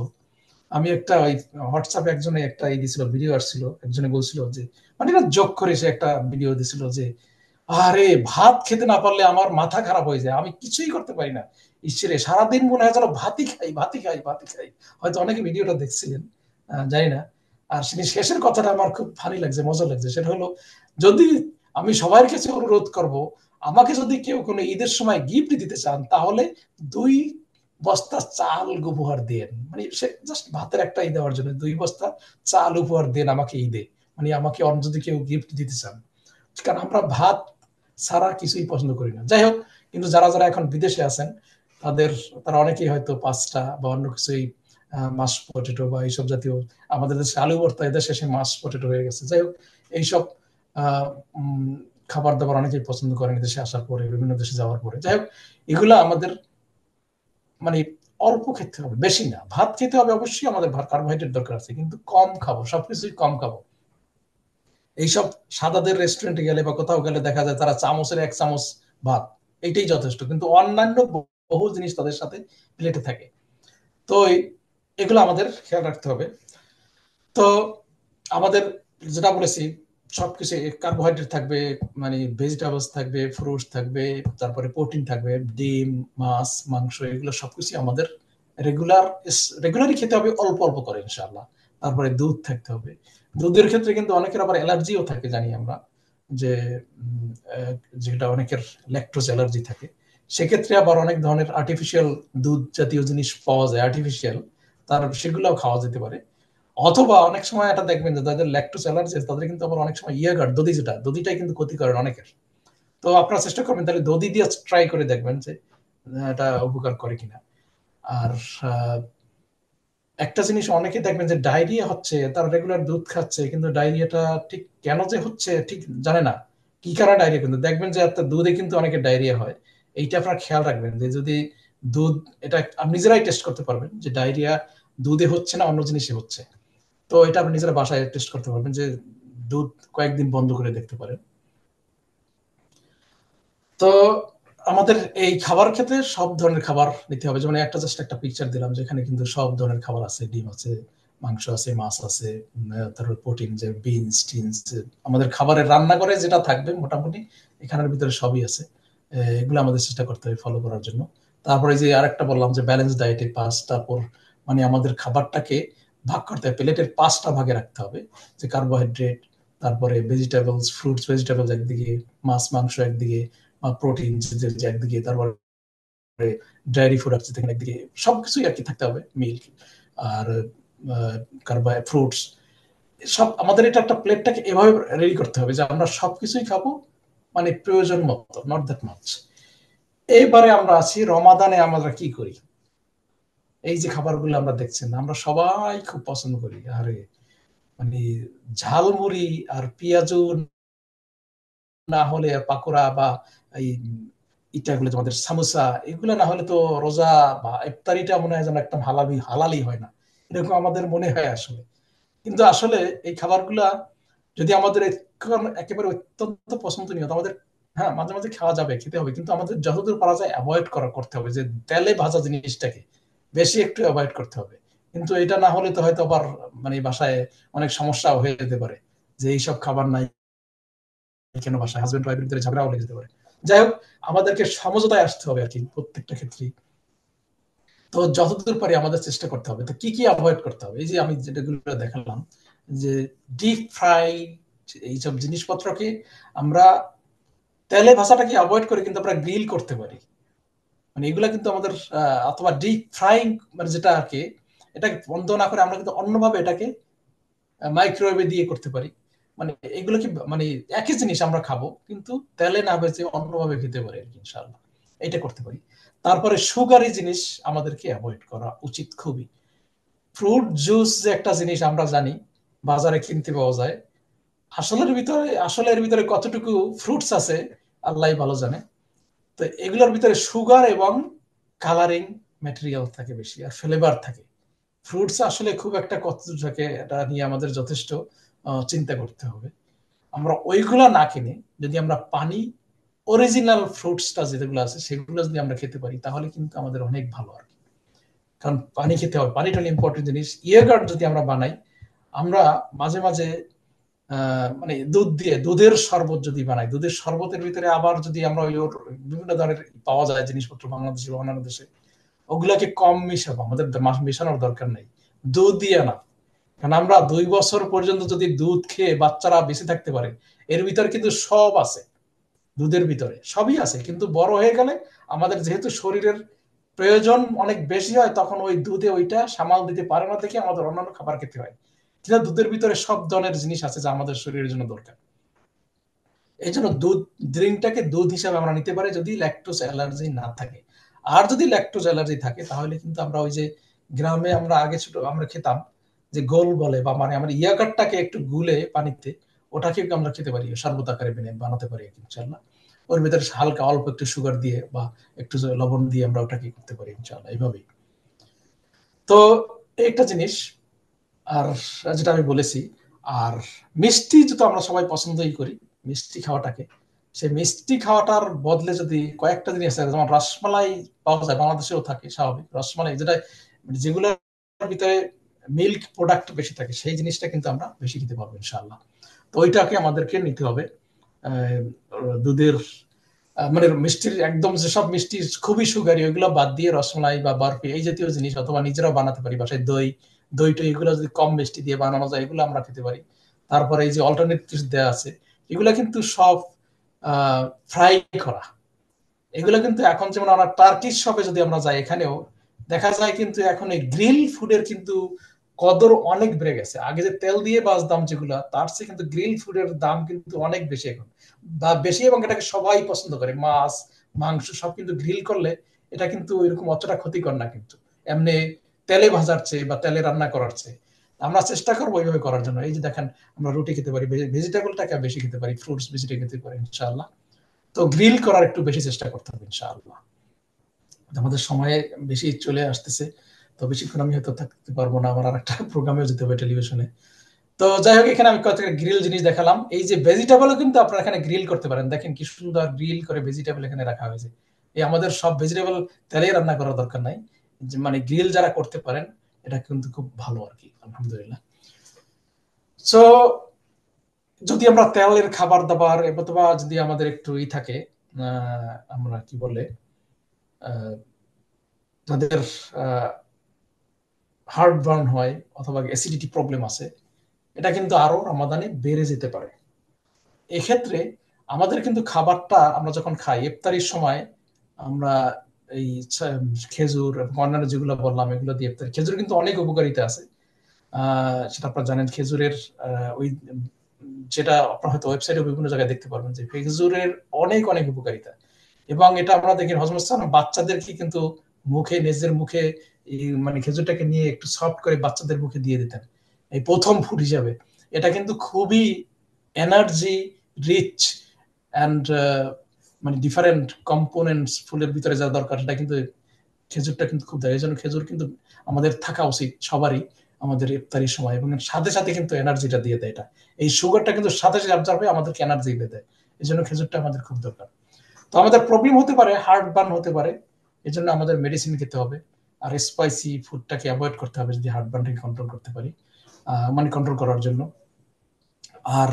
আমি একটা ওই হোয়াটসঅ্যাপে একজনে একটা দিছিল, ভিডিও আসছিল, একজনে বলছিল যে, মানে এটা যোগ করে সে একটা ভিডিও দিছিল যে, আরে ভাত খেতে না পারলে আমার মাথা খারাপ হয়ে যায়, আমি কিছুই করতে পারি না, ঈশ্বরে সারাদিন মনে হয় যেন ভাতই খাই, ভাতই খাই, ভাতই খাই। হয়তো অনেকে ভিডিওটা দেখছিলেন, জানি না। আর শেষের কথাটা আমার খুব ভালো লাগছে, মজা লাগছে। সেটা হলো, যদি আমি সবার কাছে অনুরোধ করব, আমাকে যদি কেউ কোনো ঈদের সময় গিফট দিতে চান, তাহলে 2 বস্তা চাল উপহার দেন। মানে সে জাস্ট ভাতের একটা দেওয়ার জন্য 2 বস্তা চাল উপহার দেন আমাকে ঈদে। মানে আমাকে অন্য যদি কেউ গিফট দিতে চান, কারণ আমরা ভাত ছাড়া কিছুই পছন্দ করি না। যাই হোক, কিন্তু যারা যারা এখন বিদেশে আছেন, তারা অনেকেই হয়তো পাস্তা বা অন্য কিছুই, মাশ পটেটো বা এইসব জাতীয়, আমাদের দেশে আলু ভর্তা, এদেশে সে মাশ পটেটো হয়ে গেছে। যাই হোক, এইসব আহ, খাবার দাবার অনেকেই পছন্দ করেন দেশে আসার পরে, বিভিন্ন দেশে যাওয়ার পরে। যাই হোক, এগুলো আমাদের মানে অল্প খেতে হবে, বেশি না। ভাত খেতে হবে অবশ্যই, আমাদের কার্বোহাইড্রেট দরকার আছে, কিন্তু কম খাবো, সবকিছুই কম খাবো। এইসব সাদাদের রেস্টুরেন্টে গেলে বা কোথাও গেলে দেখা যায় তারা চামচের 1 চামচ ভাত, এইটাই যথেষ্ট, কিন্তু অন্যান্য বহু জিনিস তাদের সাথে প্লেটে থাকে। তো এগুলো আমাদের খেয়াল রাখতে হবে। তো আমাদের যেটা বলেছি, সবকিছু কার্বোহাইড্রেট থাকবে, মানে ভেজিটেবলস থাকবে, ফ্রুটস থাকবে, তারপরে প্রোটিন থাকবে, ডিম, মাছ, মাংস, এগুলো সবকিছু আমাদের রেগুলারই খেতে হবে, অল্প অল্প করে ইনশাআল্লাহ। তারপরে দুধ থাকতে হবে। দুধের ক্ষেত্রে কিন্তু অনেকের আবার অ্যালার্জিও থাকে, জানি আমরা, যে যেটা অনেকের ল্যাকটোজ অ্যালার্জি থাকে। সেক্ষেত্রে আবার অনেক ধরনের আর্টিফিশিয়াল দুধ জাতীয় জিনিস পাওয়া যায়, আর্টিফিশিয়াল, সেগুলোও খাওয়া যেতে পারে। অথবা অনেক সময় এটা দেখবেন যে যাদের ল্যাকটোজ অ্যালার্জি, তাদের কিন্তু আবার অনেক সময় ইয়াগার্ট, দধি, যেটা দধিটাই কিন্তু ক্ষতি করে অনেকের। তো আপনারা চেষ্টা করবেন তাহলে দধি দিয়ে ট্রাই করে দেখবেন যে এটা উপকার করে কিনা। আর একটা জিনিস, অনেকে দেখবেন যে ডায়রিয়া হচ্ছে, তারা রেগুলার দুধ খাচ্ছে, কিন্তু ডায়রিয়াটা ঠিক কেন যে হচ্ছে ঠিক জানে না, কি কারণে ডায়রিয়া। কিন্তু দেখবেন যে একটা দুধে কিন্তু অনেকের ডায়রিয়া হয়। এইটা আপনারা খেয়াল রাখবেন যে যদি দুধ, এটা আপনি নিজেরাই টেস্ট করতে পারবেন যে ডায়রিয়া দুধে হচ্ছে না অন্য জিনিসে হচ্ছে। তো এটা আপনি নিজেরা বাসায় টেস্ট করতে পারবেন, যে দুধ কয়েকদিন বন্ধ করে দেখতে পারেন। তো আমাদের এই খাবার ক্ষেত্রে সব ধরনের খাবার নিতে হবে, যেমন একটা জাস্ট একটা পিকচার দিলাম যেখানে কিন্তু সব ধরনের খাবার আছে, ডিম আছে, মাংস আছে, মাছ আছে, তারপর প্রোটিন যে বিনস টিনস, আমাদের খাবারের রান্নাঘরে যেটা থাকবে মোটামুটি এখানের ভিতরে সবই আছে। এগুলো আমাদের চেষ্টা করতে হবে ফলো করার জন্য। তারপরে যে আরেকটা বললাম যে ব্যালেন্স ডায়েটে পাঁচটা পর, মানে আমাদের খাবারটাকে ভাগ করতে হবে, প্লেটের 5টা ভাগে রাখতে হবে, যে কার্বোহাইড্রেট, তারপরে ভেজিটেবলস ফ্রুটস ভেজিটেবলস একদিকে, মাছ মাংস একদিকে, প্রোটিন একদিকে, তারপরে ডেয়ারি ফুড আছে সেখানে একদিকে, সবকিছুই আর কি থাকতে হবে, মিল্ক আর কার্বোহাইড্রেট ফ্রুটস সব। আমাদের এটা একটা প্লেটটাকে এভাবে রেডি করতে হবে যে আমরা সবকিছুই খাবো, মানে প্রয়োজন মতো, নট দ্যাট মাচ। এইবারে আমরা আছি রমাদানে, আমরা কি করি? এই যে খাবারগুলো আমরা দেখছেন, আমরা সবাই খুব পছন্দ করি, আরে মানে ঝালমুড়ি আর পেঁয়াজু না হলে, পাকোড়া বা এই ইটাগুলো আমাদের সামোসা, এগুলো না হলে তো রোজা বা ইফতারিটা মনে হয় যেন একদম হালালি হয় না, এরকম আমাদের মনে হয় আসলে। কিন্তু আসলে এই খাবারগুলা যদি আমাদের একেবারে অত্যন্ত পছন্দনীয়, তো আমাদের হ্যাঁ মাঝে মাঝে খাওয়া যাবে, খেতে হবে, কিন্তু আমাদের যতদূর পারা যায় অ্যাভয়েড করতে হবে, যে তেলে ভাজা জিনিসটাকে বেশি একটু অ্যাভয়েড করতে হবে। কিন্তু এটা না হলে তো হয়তো আবার মানে বাসায় অনেক সমস্যা হয়ে যেতে পারে, যে এইসব খাবার নাই কেন বাসায়, হাজবেন্ড ওয়াইফের ভিতরে ঝগড়াও লেগে যেতে পারে। যাই হোক, আমাদেরকে সমঝোতায় আসতে হবে আর কি প্রত্যেকটা ক্ষেত্রেই। তো যতদূর পারি আমাদের চেষ্টা করতে হবে। তো কি কি অ্যাভয়েড করতে হবে? এই যে আমি যেটাগুলো দেখালাম, যে ডিপ ফ্রাই এইসব জিনিসপত্রকে আমরা তেলে ভাষাটাকে অ্যাভয়েড করে কিন্তু আমরা গ্রিল করতে পারি, মানে এগুলা কিন্তু আমাদের অথবা ডিপ ফ্রাইং, মানে যেটা আর কি, এটাকে বন্ধ না করে আমরা কিন্তু অন্যভাবে এটাকে মাইক্রোওয়েভে দিয়ে করতে পারি। মানে এগুলো কি মানে একই জিনিস আমরা খাবো, কিন্তু তেলে না ভেজে অন্যভাবে খেতে পারি আর কি, ইনশাআল্লাহ এটা করতে পারি। তারপরে সুগারি জিনিস আমাদেরকে অ্যাভয়েড করা উচিত খুবই। ফ্রুট জুস যে একটা জিনিস আমরা জানি বাজারে কিনতে পাওয়া যায়, আসলে এর ভিতরে কতটুকু ফ্রুটস আছে আল্লাহ ভালো জানে। তো এগুলোর ভিতরে সুগার এবং কালারিং ম্যাটেরিয়াল থাকে বেশি, আর ফ্লেভার থাকে। ফ্রুটস আসলে খুব একটা কত থাকে, এটা নিয়ে আমাদের যথেষ্ট চিন্তা করতে হবে। আমরা ওইগুলা না কিনে যদি আমরা পানি অরিজিনাল ফ্রুটসটা যেগুলো আছে সেগুলো যদি আমরা খেতে পারি, তাহলে কিন্তু আমাদের অনেক ভালো আর কি। কারণ পানি খেতে হবে, পানিটা হলো ইম্পর্টেন্ট জিনিস। ইয়োগার্ট যদি আমরা বানাই, আমরা মাঝে মাঝে মানে দুধের শরবত যদি বানাই, দুধের শরবতের ভিতরে আবার যদি আমরা ওই বিভিন্ন ধরনের পাওয়া যায় জিনিসপত্র বাংলাদেশে বা অন্যান্য দেশে, ওগুলাকে কম মিশাবো, আমাদের মেশানোর দরকার নেই, দুধ দিয়ে না। কারণ আমরা 2 বছর পর্যন্ত যদি দুধ খেয়ে বাচ্চারা বেঁচে থাকতে পারে, এর ভিতরে কিন্তু সব আছে, দুধের ভিতরে সবই আছে, কিন্তু বড় হয়ে গেলে আমাদের যেহেতু শরীরের প্রয়োজন অনেক বেশি হয়, তখন ওই দুধে ওইটা সামাল দিতে পারে না, দেখে আমাদের অন্যান্য খাবার খেতে হয়। কিন্তু দুধের ভিতরে সব ধরনের জিনিস আছে যা আমাদের শরীরের জন্য দরকার। এই জন্য দুধ ড্রিঙ্কটাকে দুধ হিসাবে আমরা নিতে পারি যদি ল্যাকটোজ অ্যালার্জি না থাকে। আর যদি ল্যাকটোজ অ্যালার্জি থাকে তাহলে কিন্তু আমরা ওই যে গ্রামে আমরা আগে ছোট আমরা খেতাম যে গোল বলে, বা মানে আমরা ইয়াকারটাকে একটু গুলে পানিতে, ওটাকে আমরা খেতে পারি, শরবত আকারে বানাতে পারি ইনশাল্লাহ। ওর ভিতরে হালকা অল্প একটু সুগার দিয়ে বা একটু লবণ দিয়ে আমরা ওটাকে করতে পারি ইনশাল্লাহ এইভাবেই। তো একটা জিনিস, আর যেটা আমি বলেছি, আর মিষ্টি যেটা আমরা সবাই পছন্দই করি মিষ্টি খাওয়াটাকে, সেই মিষ্টি খাওয়াটার বদলে যদি কয়েকটা জিনিস আছে, যেমন রসমালাই পাওয়া যায়, বাংলাদেশেও থাকে স্বাভাবিক রসমালাই, যেটা যেগুলোর ভিতরে মিল্ক প্রোডাক্ট বেশি থাকে, সেই জিনিসটা কিন্তু আমরা বেশি খেতে পারবো ইনশাআল্লাহ। তো ওইটাকে আমাদেরকে নিতে হবে। দুধের মানে মিষ্টির একদম যেসব মিষ্টি খুবই সুগারি ওইগুলো বাদ দিয়ে রসমালাই বা বরফি এই জাতীয় জিনিস, অথবা নিজেরাও বানাতে পারি বাসায়, দইটা এগুলো যদি কম মিষ্টি দিয়ে বানানো যায় এগুলো আমরা খেতে পারি। তারপরে এই যে অল্টারনেটিভ দেওয়া আছে, এগুলো কিন্তু সব ফ্রাই করা। এগুলো কিন্তু এখন যেমন আমরা টার্কিশ শপে যদি আমরা যাই, এখানেও দেখা যায় কিন্তু এখন এই গ্রিল ফুডের কিন্তু কদর অনেক বেড়ে গেছে। আগে যে তেল দিয়ে বাজতাম যেগুলা, তার চেয়ে কিন্তু গ্রিল ফুডের দাম কিন্তু অনেক বেশি এখন, বা বেশি, এবং এটাকে সবাই পছন্দ করে। মাছ মাংস সব কিন্তু গ্রিল করলে এটা কিন্তু এরকম অতটা ক্ষতিকর না, কিন্তু এমনি তেলে ভাজার চেয়ে বা তেলে রান্না করার চেয়ে। আমরা চেষ্টা করবো এইভাবে করার জন্য। এই যে দেখেন, আমরা রুটি খেতে পারি, ভেজিটেবলটাকে বেশি খেতে পারি, ফ্রুটস বেশি খেতে পারি ইনশাআল্লাহ। তো গ্রিল করার একটু বেশি চেষ্টা করতে হবে ইনশাআল্লাহ। আমাদের সময় বেশি চলে আসতেছে, তো বেশিক্ষণ আমি হয়তো থাকতে পারবো না, আমার আর একটা প্রোগ্রামেও যেতে হবে টেলিভিশনে। তো যাই হোক, এখানে আমি কয়েকটা গ্রিল জিনিস দেখালাম। এই যে ভেজিটেবলও কিন্তু আপনারা এখানে গ্রিল করতে পারেন, দেখেন কি সুন্দর গ্রিল করে ভেজিটেবল এখানে রাখা হয়েছে। এই আমাদের সব ভেজিটেবল তেলেই রান্না করার দরকার নাই, মানে গ্রিল যারা করতে পারেন এটা কিন্তু খুব ভালো আর কি, আলহামদুলিল্লাহ। সো যদি আমরা তেলের খাবার দাবার অথবা যদি আমাদের একটু থাকে, আমরা কি বলে, যাদের হার্ট বার্ন হয় অথবা অ্যাসিডিটি প্রবলেম আছে, এটা কিন্তু আরো রমাদানে বেড়ে যেতে পারে। এক্ষেত্রে আমাদের কিন্তু খাবারটা আমরা যখন খাই ইফতারির সময়, আমরা এই খেজুর এবং অন্যান্য যেগুলো বললাম এগুলো দিয়ে ইফতারি, খেজুর কিন্তু অনেক উপকারিতা আছে, সেটা আপনারা জানেন। খেজুরের ওই যেটা আপনার হয়তো ওয়েবসাইটে বিভিন্ন জায়গায় দেখতে পারবেন যে খেজুরের অনেক অনেক উপকারিতা। এবং এটা আমরা দেখি হজরত সাল্লাল্লাহু বাচ্চাদেরকে কিন্তু মুখে, নিজের মুখে মানে খেজুরটাকে নিয়ে একটু সফট করে বাচ্চাদের মুখে দিয়ে দিতেন এই প্রথম ফুড হিসাবে। এটা কিন্তু খুবই এনার্জি রিচ অ্যান্ড মানে ডিফারেন্ট কম্পোনেন্টস ফুলের ভিতরে যা দরকার সেটা কিন্তু খেজুরটা কিন্তু খুব দেয়। এই জন্য খেজুর কিন্তু আমাদের থাকা উচিত সবারই আমাদের ইফতারির সময়, এবং সাথে সাথে কিন্তু এনার্জিটা দিয়ে দেয়। এটা এই সুগারটা কিন্তু সাথে সাথে অবজার্ভ হয়ে আমাদেরকে এনার্জি দিয়ে দেয়, এই জন্য খেজুরটা আমাদের খুব দরকার। তো আমাদের প্রবলেম হতে পারে, হার্ট বার্ন হতে পারে, এই জন্য আমাদের মেডিসিন খেতে হবে, আর স্পাইসি ফুডটাকে অ্যাভয়েড করতে হবে যদি হার্ট বার্নটাকে কন্ট্রোল করতে পারি, মানে কন্ট্রোল করার জন্য। আর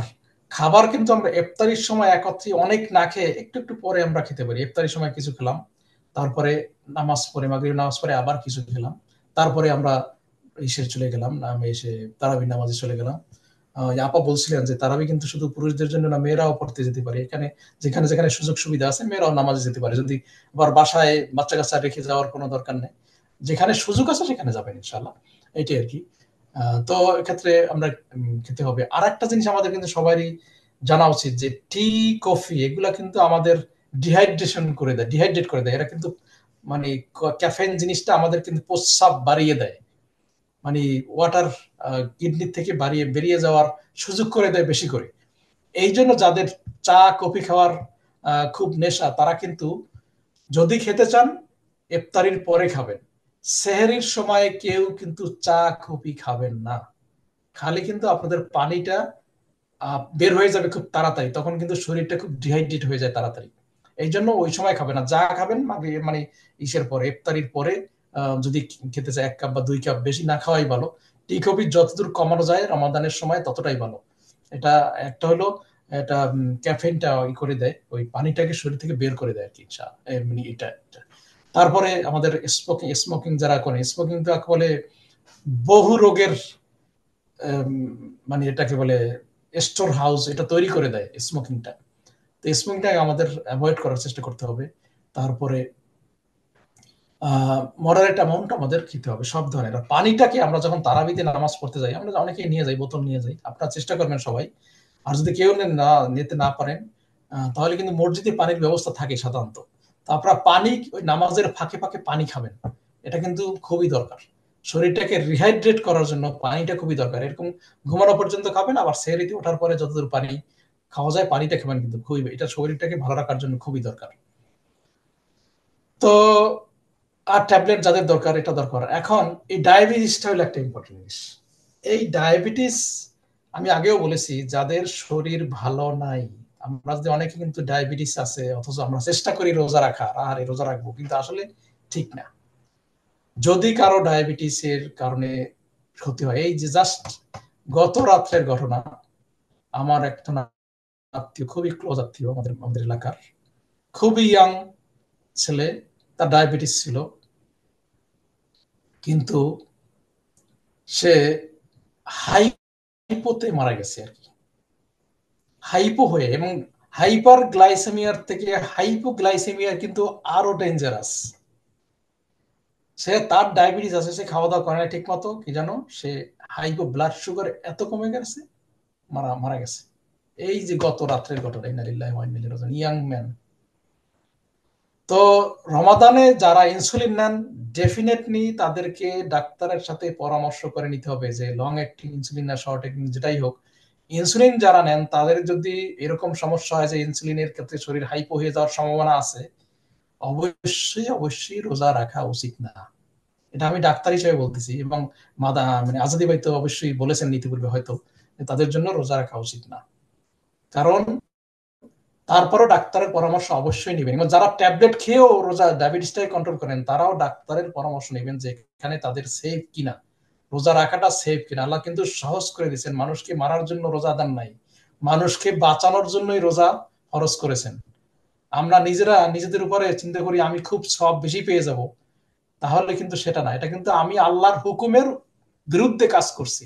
খাবার কিন্তু আমরা ইফতারির সময় একত্রে অনেক না খেয়ে একটু একটু পরে আমরা খেতে পারি। ইফতারির সময় কিছু খেলাম, তারপরে নামাজ পড়ে, মাগরিব নামাজ পড়ে আবার কিছু খেলাম, তারপরে আমরা এসে চলে গেলাম, আমি এসে তারাবি নামাজে চলে গেলাম। আপা বলছিলেন যে তারাবি কিন্তু শুধু পুরুষদের জন্য না, মেয়েরাও পড়তে যেতে পারে। এখানে যেখানে যেখানে সুযোগ সুবিধা আছে মেয়েরাও নামাজে যেতে পারে, যদি আবার বাসায় বাচ্চা কাচ্চা রেখে যাওয়ার কোনো দরকার নেই, যেখানে সুযোগ আছে সেখানে যাবেন ইনশাল্লাহ, এটাই আর কি। তো এক্ষেত্রে আমরা খেতে হবে। আর একটা জিনিস আমাদের কিন্তু সবারই জানা উচিত যে টি কফি এগুলা কিন্তু আমাদের ডিহাইড্রেশন করে দেয়, ডিহাইড্রেট করে দেয়। এরা কিন্তু মানে ক্যাফেইন জিনিসটা আমাদের কিন্তু প্রস্রাব বাড়িয়ে দেয়, মানে ওয়াটার কিডনি থেকে বেরিয়ে যাওয়ার সুযোগ করে দেয় বেশি করে। এই জন্য যাদের চা কফি খাওয়ার খুব নেশা, তারা কিন্তু যদি খেতে চান ইফতারির পরে খাবেন, সেহরির সময় কেউ কিন্তু চা কফি খাবেন না। খালি কিন্তু আপনাদের পানিটা বের হয়ে যাবে খুব তাড়াতাড়ি, তখন কিন্তু শরীরটা খুব ডিহাইড্রেট হয়ে যায় তাড়াতাড়ি। এই জন্য ওই সময় খাবে না, যা খাবেন মানে ইসের পরে, ইফতারির পরে যদি খেতে চায় 1 কাপ বা 2 কাপ, বেশি না খাওয়াই ভালো। টি কফি যতদূর কমানো যায় রমাদানের সময় ততটাই ভালো। এটা একটা হলো, এটা ক্যাফেইনটা করে দেয়, ওই পানিটাকে শরীর থেকে বের করে দেয় আর কি, মানে এটা। তারপরে আমাদের স্মোকিং, স্মোকিং যারা করে, স্মোকিং তো বলে বহু রোগের মানে এটাকে বলে স্টোর হাউস, এটা তৈরি করে দেয় স্মোকিংটা। তো স্মোকিংটাকে আমাদের অ্যাভয়েড করার চেষ্টা করতে হবে। তারপরে মডারেট অ্যামাউন্ট আমাদের খেতে হবে সব ধরনের। আর পানিটাকে আমরা যখন তারাবিতে নামাজ পড়তে যাই, আমরা অনেকেই নিয়ে যাই, বোতল নিয়ে যাই, আপনারা চেষ্টা করবেন সবাই। আর যদি কেউ নিতে না পারেন, তাহলে কিন্তু মসজিদে পানির ব্যবস্থা থাকে সাধারণত। তো আপনারা পানি ওই নামাজের ফাঁকে ফাঁকে পানি খাবেন, এটা কিন্তু খুবই দরকার। শরীরটাকে রিহাইড্রেট করার জন্য পানিটা খুবই দরকার। এরকম ঘুমানো পর্যন্ত খাবেন, আবার সেহরিতে ওঠার পরে যতদূর পানি খাওয়া যায় পানিটা খাবেন, কিন্তু খুবই, এটা শরীরটাকে ভালো রাখার জন্য খুবই দরকার। তো আর ট্যাবলেট যাদের দরকার, এটা দরকার। এখন এই ডায়াবেটিসটা হলো একটা ইম্পর্টেন্ট জিনিস। এই ডায়াবেটিস আমি আগেও বলেছি, যাদের শরীর ভালো নাই, আমরা যদি অনেকে কিন্তু ডায়াবেটিস আছে অথচ আমরা চেষ্টা করি রোজা রাখার, আর রোজা রাখবো, কিন্তু আসলে ঠিক না। যদি কারো ডায়াবেটিসের কারণে ক্ষতি হয়, এই যে জাস্ট গত রাত্রের ঘটনা, আমার একটা আত্মীয়, খুবই ক্লোজ আত্মীয়, আমাদের এলাকার খুবই ইয়াং ছেলে, তার ডায়াবেটিস ছিল, কিন্তু সে হাইপোতে মারা গেছে আর কি, হাইপো হয়ে। এবং হাইপার গ্লাইসেমিয়ার থেকে হাইপোগ্লাইসেমিয়া কিন্তু আরো ডেঞ্জারাস। সে, তার ডায়াবেটিস আছে, সে খাওয়া দাওয়া করে না ঠিক মতো, কি জানো, সে হাইপো, ব্লাড সুগার এত কমে গেছে, মারা মারা গেছে। এই যে গত রাত্রের ঘটনা, ইন্নালিল্লাহি ওয়া ইন্না ইলাইহি রাজিউন, ইয়াং ম্যান। তো রমাদানে যারা ইনসুলিন নেন, ডেফিনেটলি তাদেরকে ডাক্তারের সাথে পরামর্শ করে নিতে হবে যে লং অ্যাক্টিং ইনসুলিন না শর্ট অ্যাক্টিং যেটাই হোক, ইনসুলিন যারা নেন তাদের যদি এরকম সমস্যা হয় যে ইনসুলিনের ক্ষেত্রে শরীর হাইপো হয়ে যাওয়ার সম্ভাবনা আছে, অবশ্যই অবশ্যই রোজা রাখা উচিত না। এটা আমি ডাক্তার হিসেবে বলতেছি, এবং মানে আজাদি ভাই তো অবশ্যই বলেছেন ইতিপূর্বে হয়তো, তাদের জন্য রোজা রাখা উচিত না। কারণ তারপরও ডাক্তারের পরামর্শ অবশ্যই নেবেন, এবং যারা ট্যাবলেট খেয়েও রোজা ডায়াবেটিসটাকে কন্ট্রোল করেন তারাও ডাক্তারের পরামর্শ নেবেন যে এখানে তাদের সেফ কিনা, রোজা রাখাটা সেফ কিনা। আল্লাহ কিন্তু সহজ করে দিয়েছেন, মানুষকে মারার জন্য রোজা দেন নাই, মানুষকে বাঁচানোর জন্যই রোজা ফরজ করেছেন। আমরা নিজেরা নিজেদের উপরে চিন্তা করি আমি খুব সব বেশি পেয়ে যাব, তাহলে কিন্তু সেটা না, এটা কিন্তু আমি আল্লাহর হুকুমের বিরুদ্ধে কাজ করছি।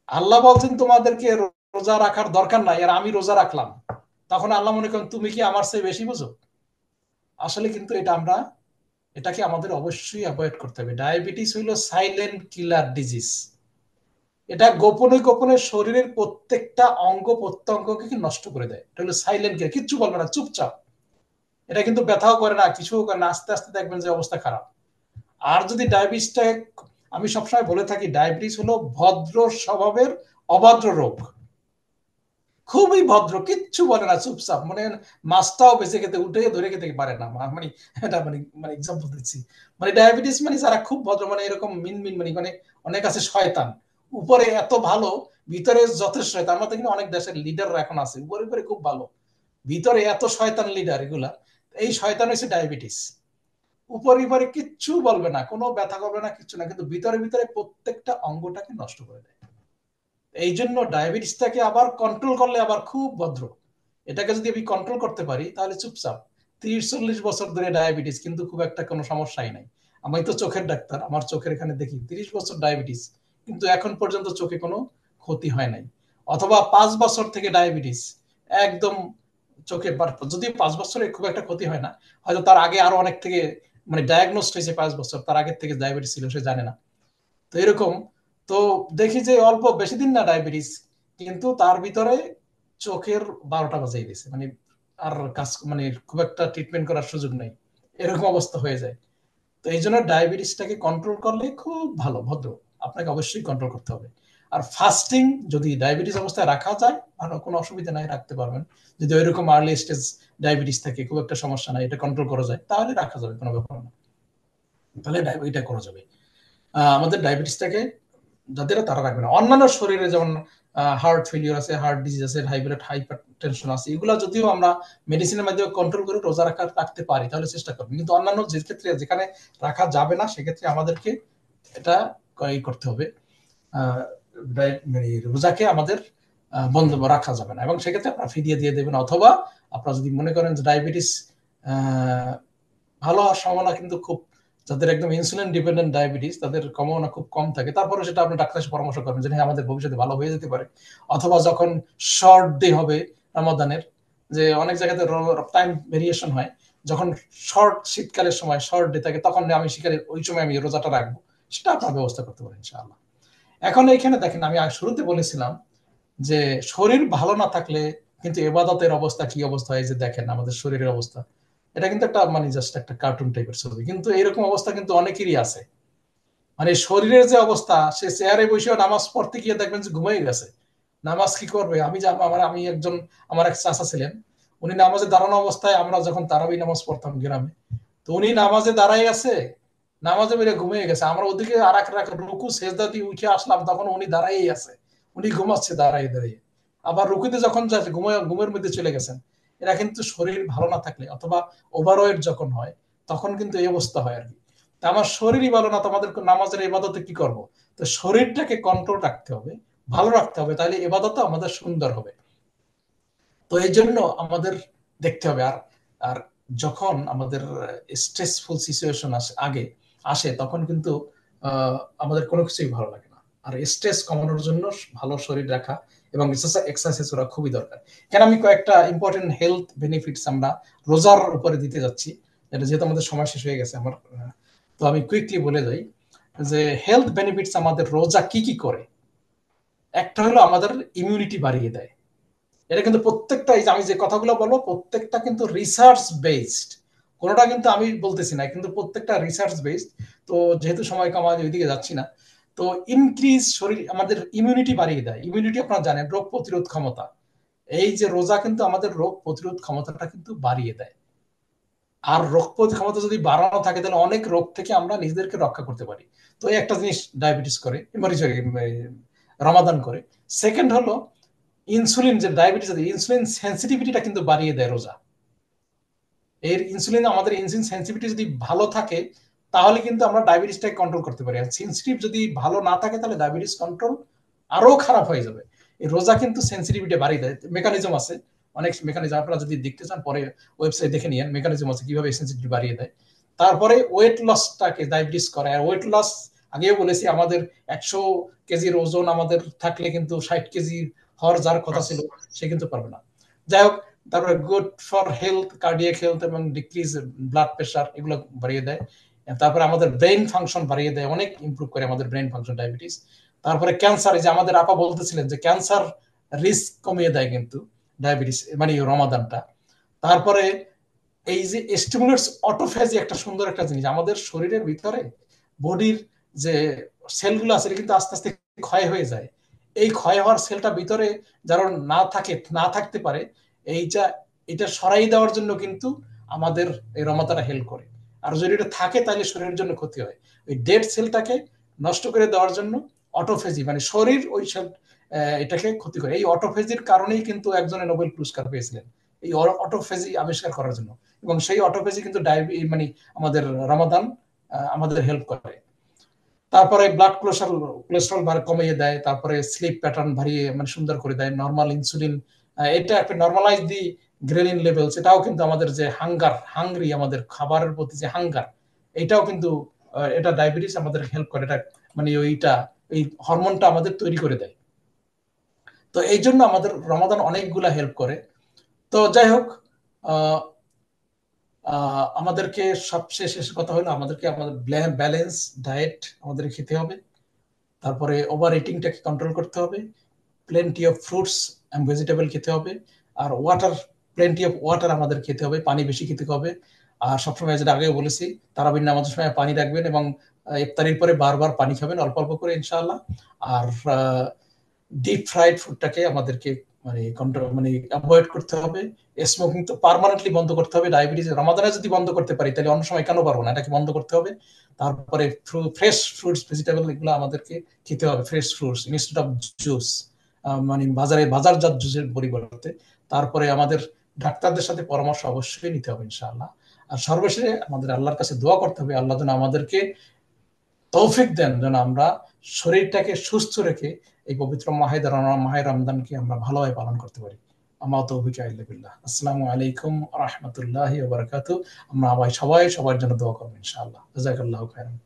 আল্লাহ বলছেন তোমাদেরকে রোজা রাখার দরকার নাই, আর আমি রোজা রাখলাম, তখন আল্লাহ মনে করেন তুমি কি আমার চেয়ে বেশি বুঝো? আসলে কিন্তু এটাকে আমাদের অবশ্যই অ্যাভয়েড করতে হবে। ডায়াবেটিস হইল সাইলেন্ট কিলার ডিজিজ। এটা গোপনে গোপনে শরীরের প্রত্যেকটা অঙ্গ প্রত্যঙ্গকে নষ্ট করে দেয়। এটা হলো সাইলেন্ট কিলার, কিচ্ছু বলবে না, চুপচাপ। এটা কিন্তু ব্যথাও করে না, কিছুও করে না, আস্তে আস্তে দেখবেন যে অবস্থা খারাপ। আর যদি ডায়াবেটিসটা, আমি সবসময় বলে থাকি ডায়াবেটিস হলো ভদ্র স্বভাবের অভদ্র রোগ। খুবই ভদ্র, কিচ্ছু বলে না, চুপচাপ, মানে মাছটাও বেঁচে খেতে উঠে ধরে খেতে পারে না, মানে এটা মানে মানে এক্সাম্পল দিচ্ছি। মানে ডায়াবেটিস মানে যারা খুব ভদ্র, মানে এরকম মিন মিন মানে মানে অনেক আছে শয়তান, উপরে এত ভালো, ভিতরে যথেষ্ট শয়তান। আমাদের কিন্তু অনেক দেশের লিডাররা এখন আছে উপরে উপরে খুব ভালো, ভিতরে এত শয়তান লিডার এগুলা। এই শয়তান হচ্ছে ডায়াবেটিস। উপরে উপরে কিচ্ছু বলবে না, কোনো ব্যথা করবে না, কিচ্ছু না, কিন্তু ভিতরে ভিতরে প্রত্যেকটা অঙ্গটাকে নষ্ট করে দেয়। এই জন্য ডায়াবেটিসটাকে আবার কন্ট্রোল করলে আবার খুব ভদ্র। এটাকে যদি আমি কন্ট্রোল করতে পারি তাহলে চুপচাপ 30-40 বছর ধরে ডায়াবেটিস, কিন্তু খুব একটা কোনো সমস্যাই নাই। আমি তো চোখের ডাক্তার, আমার চোখের এখানে দেখি 30 বছর ডায়াবেটিস, কিন্তু এখন পর্যন্ত চোখে কোনো ক্ষতি হয় নাই। অথবা 5 বছর থেকে ডায়াবেটিস, একদম চোখে, যদি 5 বছরে খুব একটা ক্ষতি হয় না, হয়তো তার আগে আরো অনেক থেকে, মানে ডায়াগনোস্ট হয়েছে 5 বছর, তার আগের থেকে ডায়াবেটিস ছিল সে জানে না। তো এরকম, তো দেখি যে অল্প বেশি দিন না ডায়াবেটিস, কিন্তু তার ভিতরে চোখের 12টা বাজিয়ে গেছে, মানে আর কাজ, মানে খুব একটা ট্রিটমেন্ট করার সুযোগ নেই, এরকম অবস্থা হয়ে যায়। তো এই জন্য ডায়াবেটিসটাকে কন্ট্রোল করলে খুব ভালো, ভদ্র, আপনাকে অবশ্যই কন্ট্রোল করতে হবে। আর ফাস্টিং যদি ডায়াবেটিস অবস্থায় রাখা যায়, ভালো, কোনো অসুবিধা নাই, রাখতে পারবেন। যদি ওইরকম আর্লি স্টেজ ডায়াবেটিস থাকে, খুব একটা সমস্যা নাই, এটা কন্ট্রোল করা যায়, তাহলে রাখা যাবে, কোনো ব্যাপার না, তাহলে এটা করা যাবে। আমাদের ডায়াবেটিসটাকে যাদের তারা রাখবে না। অন্যান্য শরীরে যেমন হার্ট ফেলিওর আছে, হার্ট ডিজিজ আছে, হাই ব্লাড হাইপার টেনশন আছে, এগুলো যদিও আমরা মেডিসিনের মাধ্যমে কন্ট্রোল করে রোজা রাখতে পারি, তাহলে চেষ্টা করবেন। কিন্তু অন্যান্য যে ক্ষেত্রে যেখানে রাখা যাবে না, সেক্ষেত্রে আমাদেরকে এটা করতে হবে, মানে রোজাকে আমাদের বন্ধ রাখা যাবে না, এবং সেক্ষেত্রে আপনারা ফিরিয়ে দিয়ে দেবেন। অথবা আপনারা যদি মনে করেন যে ডায়াবেটিস ভালো হওয়ার সম্ভাবনা কিন্তু খুব, যাদের একদম ইনসুলিন ডিপেন্ডেন্ট ডায়াবেটিস তাদের সম্ভাবনা খুব কম থাকে, তারপরে সেটা আপনি ডাক্তারের সাথে পরামর্শ করবেন যে হ্যাঁ আমাদের ভবিষ্যতে ভালো হয়ে যেতে পারে। অথবা যখন শর্ট ডে হবে রমাদানের, যে অনেক জায়গাতে টাইম ভেরিয়েশন হয়, যখন শর্ট শীতকালের সময় শর্ট ডে থাকে, তখন আমি শীতকালের ওই সময় আমি রোজাটা রাখবো, সেটা আপনার ব্যবস্থা করতে পারেন ইনশাআল্লাহ। এখন এইখানে দেখেন, আমি শুরুতে বলেছিলাম যে শরীর ভালো না থাকলে কিন্তু এবাদতের অবস্থা কি অবস্থা হয়, যে দেখেন আমাদের শরীরের অবস্থা, এটা কিন্তু একটা মানে জাস্ট একটা কার্টুন টাইপের ছবি, কিন্তু এরকম অবস্থা কিন্তু অনেকেরই আছে। মানে শরীরের যে অবস্থা, সে চেয়ারে বসে নামাজ পড়তে গিয়ে দেখবেন যে ঘুমিয়ে গেছে। নামাজ কি করবে, আমি একজন, আমার এক চাচা ছিলেন, উনি নামাজে দাঁড়ানো অবস্থায়, আমরা যখন তারাবি নামাজ পড়তাম গ্রামে, তো উনি নামাজে দাঁড়াই আছে, নামাজে বেরিয়ে ঘুমিয়ে গেছে, আমরা ওদিকে আর এক রুকু সেজদা দিয়ে উঠে আসলাম, তখন উনি দাঁড়াই আছে, উনি ঘুমাচ্ছে দাঁড়াই দাঁড়িয়ে। আবার রুকুতে যখন যাচ্ছে ঘুমের মধ্যে চলে গেছেন। এরা কিন্তু শরীর ভালো না থাকলে অথবা ওভারওয়েট যখন হয়, তখন কিন্তু এই অবস্থা হয় আর কি। তা আমার শরীরই ভালো না, তোমাদের নামাজের ইবাদতে কি করব? তো শরীরটাকে কন্ট্রোল রাখতে হবে, ভালো রাখতে হবে, তাহলে ইবাদত আমাদের সুন্দর হবে। তো এই জন্য আমাদের দেখতে হবে। আর আর যখন আমাদের স্ট্রেসফুল সিচুয়েশন আসে তখন কিন্তু আমাদের কোনো কিছুই ভালো লাগে না। আর স্ট্রেস কমানোর জন্য ভালো শরীর রাখা এবং এক্সারসাইজ করা খুবই দরকার। কেন আমি কয়েকটা ইম্পর্টেন্ট হেলথ বেনিফিটস আমরা রোজার উপরে দিতে যাচ্ছি, এটা যেহেতু আমাদের সময় শেষ হয়ে গেছে আমার, তো আমি কুইকলি বলে যাই যে হেলথ বেনিফিটস আমাদের রোজা কি কি করে। একটা হলো আমাদের ইমিউনিটি বাড়িয়ে দেয়। এটা কিন্তু প্রত্যেকটা, এই যে আমি যে কথাগুলো বলবো প্রত্যেকটা কিন্তু রিসার্চ বেসড, কোনোটা কিন্তু আমি বলতেছি না, কিন্তু প্রত্যেকটা রিসার্চ বেসড। তো যেহেতু সময় কম, আমি ওইদিকে যাচ্ছি না। তো ইনক্রিজ শরীর আমাদের ইমিউনিটি বাড়িয়ে দেয়। ইমিউনিটি আপনারা জানেন রোগ প্রতিরোধ ক্ষমতা। এই যে রোজা কিন্তু আমাদের রোগ প্রতিরোধ ক্ষমতাটা কিন্তু বাড়িয়ে দেয়। আর রোগ প্রতিরোধ ক্ষমতা যদি বাড়ানো থাকে, তাহলে অনেক রোগ থেকে আমরা নিজেদেরকে রক্ষা করতে পারি। তো এই একটা জিনিস ডায়াবেটিস করে, রমাদান করে। সেকেন্ড হলো ইনসুলিন যে ডায়াবেটিস আছে, ইনসুলিন সেন্সিটিভিটিটা কিন্তু বাড়িয়ে দেয় রোজা। এর ইনসুলিন, আমাদের ইনসুলিন সেন্সিটিভিটি যদি ভালো থাকে তাহলে কিন্তু আমরা ডায়াবেটিসটাকে কন্ট্রোল করতে পারি। আর সেন্সিটিভ যদি ভালো না থাকে তাহলে ডায়াবেটিস কন্ট্রোল আরো খারাপ হয়ে যাবে। এই রোজা কিন্তু সেন্সিটিভিটি বাড়িয়ে দেয়, মেকানিজম আছে, অনেক মেকানিজম, আপনারা যদি দেখতে চান পরে ওয়েবসাইট দেখে নিয়েন, মেকানিজম আছে কিভাবে সেন্সিটিভিটি বাড়িয়ে দেয়। তারপরে ওয়েট লসটাকে ডায়াবেটিস করে। আর ওয়েট লস আগেও বলেছি, আমাদের 100 কেজির ওজন আমাদের থাকলে কিন্তু 60 কেজি হওয়ার যার কথা ছিল সে কিন্তু পারবে না। যাই হোক, তারপরে good for health, cardiac health এবং ডিক্রিজ ব্লাড প্রেশার, এগুলো বাড়িয়ে দেয়। তারপরে আমাদের ব্রেন ফাংশন বাড়িয়ে দেয়, অনেক ইমপ্রুভ করে আমাদের ব্রেন ফাংশন ডায়াবেটিস। তারপরে ক্যান্সার, এই যে আমাদের আপা বলতেছিলেন যে ক্যান্সার রিস্ক কমিয়ে দেয় কিন্তু ডায়াবেটিস, মানে রমাদানটা। তারপরে এই যে স্টিমুলেটস অটোফেজি, একটা সুন্দর একটা জিনিস, আমাদের শরীরের ভিতরে বডির যে সেলগুলো আছে কিন্তু আস্তে আস্তে ক্ষয় হয়ে যায়। এই ক্ষয় হওয়ার সেলটা ভিতরে যারা না থাকতে পারে, এইটা এটা সরাই দেওয়ার জন্য কিন্তু আমাদের এই রমাদানটা হেল্প করে। আর যদি এটা থাকে তাহলে শরীরের জন্য ক্ষতি হয়। ওই ডেড সেলটাকে নষ্ট করে দেওয়ার জন্য অটোফেজি, মানে শরীর ওই সেল এটাকে ক্ষতি করে। এই অটোফেজির কারণেই কিন্তু একজনে নোবেল পুরস্কার পেয়েছিলেন, এই অটোফেজি আবিষ্কার করার জন্য। এবং সেই অটোফেজি কিন্তু মানে আমাদের রমাদান আমাদের হেল্প করে। তারপরে ব্লাড কোলেস্ট্রল কমিয়ে দেয়। তারপরে স্লিপ প্যাটার্ন বাড়িয়ে, মানে সুন্দর করে দেয়। নর্মাল ইনসুলিন, এটা একটা নর্মালাইজ দি গ্রেলিন লেভেলস, এটাও কিন্তু আমাদের যে হাংরি, আমাদের খাবারের প্রতি যে হাঙ্গার, এটাও কিন্তু এটা ডায়াবেটিস আমাদের হেল্প করে। এটা মানে এই হরমোনটা আমাদের তৈরি করে দেয়। তো এই জন্য আমাদের রমাদান অনেকগুলা হেল্প করে। তো যাই হোক, আমাদেরকে সবচেয়ে শেষ কথা হলো, আমাদের ব্যালেন্স ডায়েট আমাদের খেতে হবে। তারপরে ওভার ইটিংটাকে কন্ট্রোল করতে হবে। Plenty of fruits and vegetable খেতে হবে। আর প্লেন্টি অফ ওয়াটার আমাদের খেতে হবে, পানি বেশি খেতে হবে। আর সবসময়, যেটা আগেও বলেছি, তারাবির নামাজের সময় পানি রাখবেন এবং ইফতারির পরে বারবার পানি খাবেন, অল্প অল্প করে ইনশাআল্লাহ। আর ডিপ ফ্রাইড ফুডটাকে আমাদেরকে অ্যাভয়েড করতে হবে। স্মোকিং তো পার্মানেন্টলি বন্ধ করতে হবে। ডায়াবেটিস রমাদানে যদি বন্ধ করতে পারি তাহলে অন্য সময় কেন পারবো না, এটাকে বন্ধ করতে হবে। তারপরে ফ্রেশ ফ্রুটস, ভেজিটেবল, এগুলো আমাদেরকে খেতে হবে, fresh fruits instead of juice, মানে বাজারজাত জুসের পরিবর্তে। তারপরে আমাদের ডাক্তারদের সাথে পরামর্শ অবশ্যই নিতে হবে ইনশাআল্লাহ। আর সর্বশেষে আমাদের আল্লাহর কাছে দোয়া করতে হবে, আল্লাহ যেন আমাদেরকে তৌফিক দেন যেন আমরা শরীরটাকে সুস্থ রেখে এই পবিত্র মাহে রমজানকে আমরা ভালোভাবে পালন করতে পারি। আমা তৌফিক ইল্লা বিল্লাহ। আসসালামু আলাইকুম ওয়া রাহমাতুল্লাহি ওয়া বারাকাতুহু। আমরা সবাই সবার জন্য দোয়া করব ইনশাআল্লাহ। জাযাকাল্লাহু খাইরান।